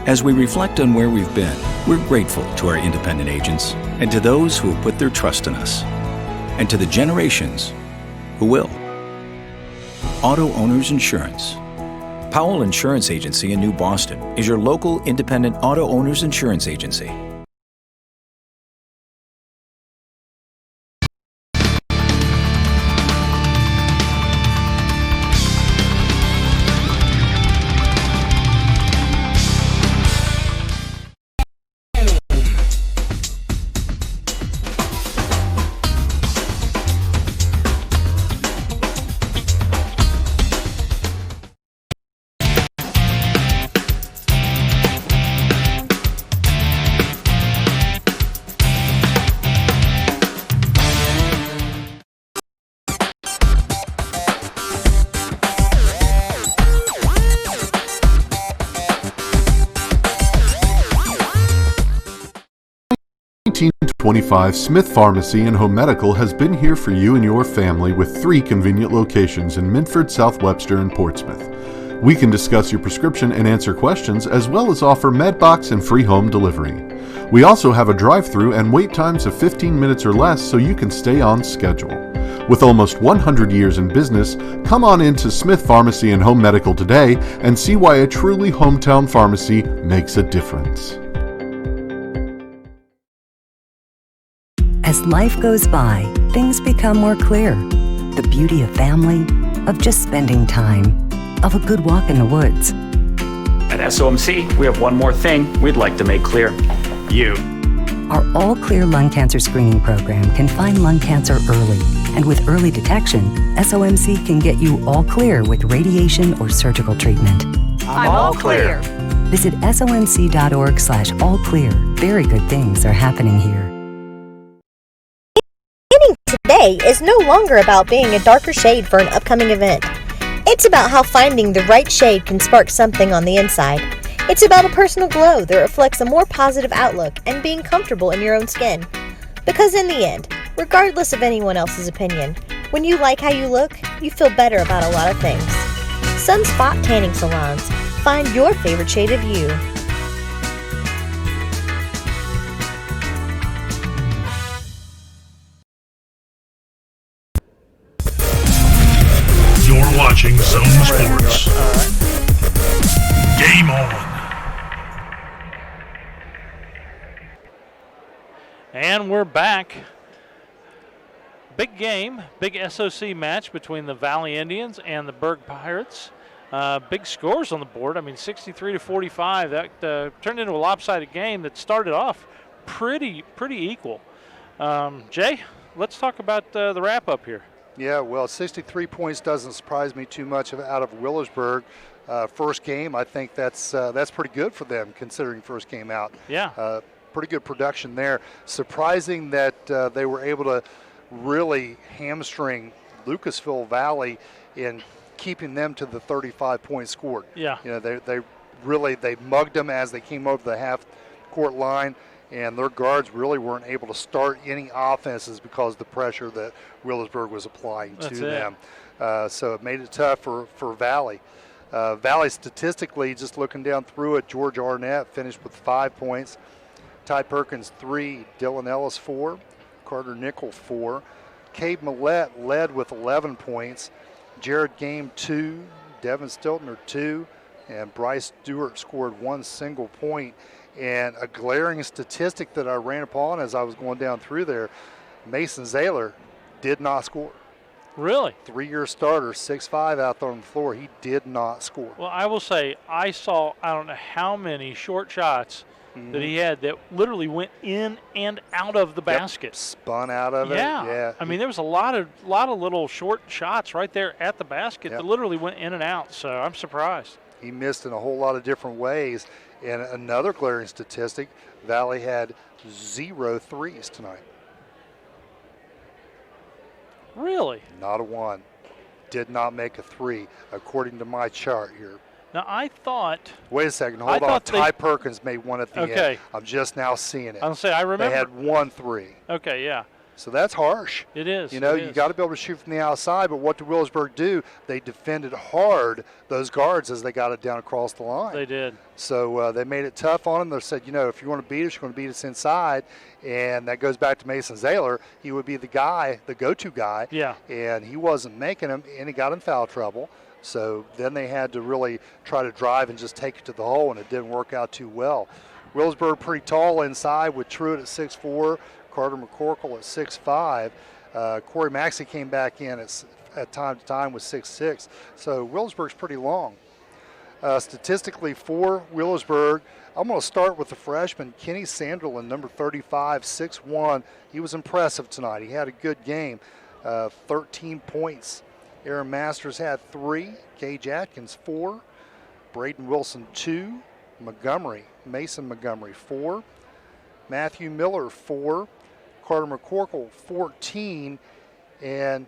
[SPEAKER 17] As we reflect on where we've been, we're grateful to our independent agents and to those who have put their trust in us, and to the generations who will. Auto Owners Insurance. Powell Insurance Agency in New Boston is your local independent auto owners insurance agency.
[SPEAKER 18] Smith Pharmacy and Home Medical has been here for you and your family with 3 convenient locations in Minford, South Webster, and Portsmouth. We can discuss your prescription and answer questions as well as offer MedBox and free home delivery. We also have a drive-through and wait times of 15 minutes or less so you can stay on schedule. With almost 100 years in business, come on into Smith Pharmacy and Home Medical today and see why a truly hometown pharmacy makes a difference.
[SPEAKER 19] As life goes by, things become more clear. The beauty of family, of just spending time, of a good walk in the woods.
[SPEAKER 20] At SOMC, we have one more thing we'd like to make clear. You.
[SPEAKER 19] Our All Clear Lung Cancer Screening Program can find lung cancer early. And with early detection, SOMC can get you all clear with radiation or surgical treatment.
[SPEAKER 6] I'm all clear.
[SPEAKER 19] Visit somc.org/allclear. Very good things are happening here.
[SPEAKER 7] Today is no longer about being a darker shade for an upcoming event. It's about how finding the right shade can spark something on the inside. It's about a personal glow that reflects a more positive outlook and being comfortable in your own skin. Because in the end, regardless of anyone else's opinion, when you like how you look, you feel better about a lot of things. Sunspot Tanning Salons. Find your favorite shade of you.
[SPEAKER 5] You're watching Zone Sports. Game on.
[SPEAKER 2] And we're back. Big game, big SOC match between the Valley Indians and the Berg Pirates. Big scores on the board. I mean, 63-45. That turned into a lopsided game that started off pretty equal. Jay, let's talk about the wrap-up here.
[SPEAKER 1] Yeah, well, 63 points doesn't surprise me too much out of Wheelersburg. First game, I think that's pretty good for them considering first game out.
[SPEAKER 2] Yeah.
[SPEAKER 1] Pretty good production there. Surprising that they were able to really hamstring Lucasville Valley in keeping them to the 35 points scored.
[SPEAKER 2] Yeah.
[SPEAKER 1] You know, they mugged them as they came over the half court line, and their guards really weren't able to start any offenses because of the pressure that Wheelersburg was applying to them. So it made it tough for Valley. Valley statistically, just looking down through it, George Arnett finished with 5 points. Ty Perkins 3, Dylan Ellis 4, Carter Nickel 4. Cade Millette led with 11 points. Jared Game 2, Devin Stiltner 2, and Bryce Stewart scored 1 single point. And a glaring statistic that I ran upon as I was going down through there, Mason Zahler did not score.
[SPEAKER 2] Really?
[SPEAKER 1] 3-year starter, 6'5" out there on the floor. He did not score.
[SPEAKER 2] Well, I will say I saw I don't know how many short shots that he had that literally went in and out of the basket.
[SPEAKER 1] Spun out of it. Yeah.
[SPEAKER 2] I mean, there was a lot of little short shots right there at the basket that literally went in and out. So I'm surprised.
[SPEAKER 1] He missed in a whole lot of different ways. And another glaring statistic, Valley had 0 threes tonight.
[SPEAKER 2] Really?
[SPEAKER 1] Not a one. Did not make a 3, according to my chart here.
[SPEAKER 2] Now, I thought...
[SPEAKER 1] Wait a second. Hold on. Ty Perkins made one at the end. I'm just now seeing it.
[SPEAKER 2] I'll say, I remember.
[SPEAKER 1] They had 1 3.
[SPEAKER 2] Okay, yeah.
[SPEAKER 1] So that's harsh.
[SPEAKER 2] It is.
[SPEAKER 1] You know, you got to be able to shoot from the outside, but what did Wheelersburg do? They defended hard those guards as they got it down across the line.
[SPEAKER 2] They did.
[SPEAKER 1] So they made it tough on them. They said, you know, if you want to beat us, you're going to beat us inside. And that goes back to Mason Zahler. He would be the guy, the go-to guy.
[SPEAKER 2] Yeah.
[SPEAKER 1] And he wasn't making them, and he got in foul trouble. So then they had to really try to drive and just take it to the hole, and it didn't work out too well. Wheelersburg pretty tall inside with Truitt at 6'4", Carter McCorkle at 6'5". Corey Maxey came back in at time to time with 6'6". So Wheelersburg's pretty long. Statistically for Wheelersburg, I'm going to start with the freshman, Kenny Sanderlin, number 35, 6'1". He was impressive tonight. He had a good game, 13 points. Aaron Masters had 3, Gage Atkins 4, Braden Wilson 2, Mason Montgomery 4, Matthew Miller 4, Carter McCorkle 14, and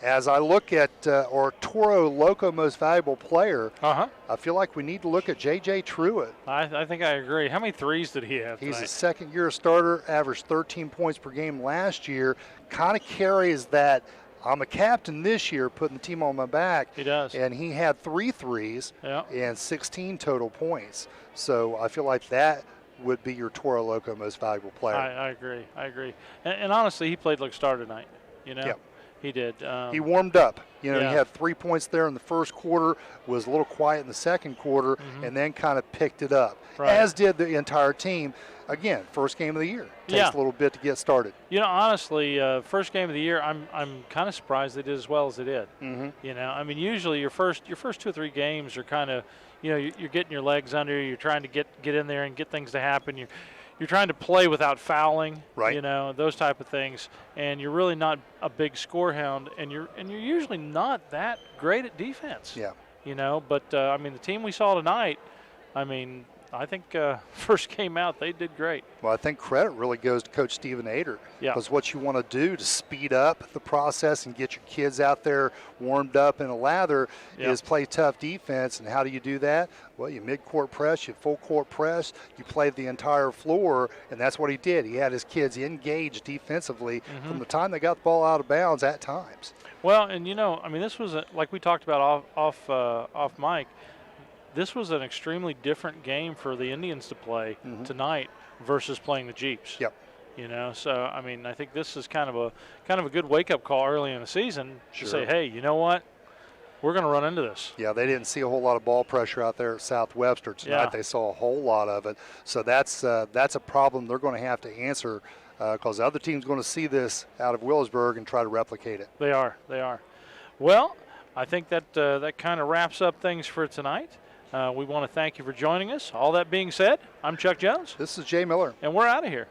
[SPEAKER 1] as I look at our Toro Loco Most Valuable Player, I feel like we need to look at J.J. Truitt.
[SPEAKER 2] I think I agree. How many threes did he have tonight?
[SPEAKER 1] He's a second-year starter, averaged 13 points per game last year, kind of carries that I'm a captain this year, putting the team on my back.
[SPEAKER 2] He does.
[SPEAKER 1] And he had 3 threes and 16 total points. So I feel like that would be your Toro Loco Most Valuable Player.
[SPEAKER 2] I agree. And honestly, he played like a star tonight. You know?
[SPEAKER 1] Yep.
[SPEAKER 2] He did.
[SPEAKER 1] He warmed up. You know, he had 3 points there in the first quarter, was a little quiet in the second quarter, and then kind of picked it up, as did the entire team. Again, first game of the year. Takes a little bit to get started.
[SPEAKER 2] You know, honestly, first game of the year, I'm kind of surprised they did as well as they did. You know, I mean, usually your first 2 or 3 games are kind of, you know, you're getting your legs under you. You're trying to get in there and get things to happen. You're trying to play without fouling, you know, those type of things, and you're really not a big score hound, and you're usually not that great at defense.
[SPEAKER 1] Yeah.
[SPEAKER 2] You know, but I mean, the team we saw tonight, I mean, I think first came out, they did great.
[SPEAKER 1] Well, I think credit really goes to Coach Stephen Ader. Because what you want to do to speed up the process and get your kids out there warmed up in a lather is play tough defense. And how do you do that? Well, you mid-court press, you full-court press, you play the entire floor, and that's what he did. He had his kids engaged defensively from the time they got the ball out of bounds at times.
[SPEAKER 2] Well, and, you know, I mean, this was, like we talked about off mic, this was an extremely different game for the Indians to play tonight versus playing the Jeeps.
[SPEAKER 1] Yep.
[SPEAKER 2] You know, so I mean, I think this is kind of a good wake-up call early in the season to say, hey, you know what, we're going to run into this.
[SPEAKER 1] Yeah, they didn't see a whole lot of ball pressure out there at South Webster tonight. They saw a whole lot of it. So that's a problem they're going to have to answer because the other team's going to see this out of Wheelersburg and try to replicate it.
[SPEAKER 2] They are. Well, I think that that kind of wraps up things for tonight. We want to thank you for joining us. All that being said, I'm Chuck Jones.
[SPEAKER 1] This is Jay Miller.
[SPEAKER 2] And we're out of here.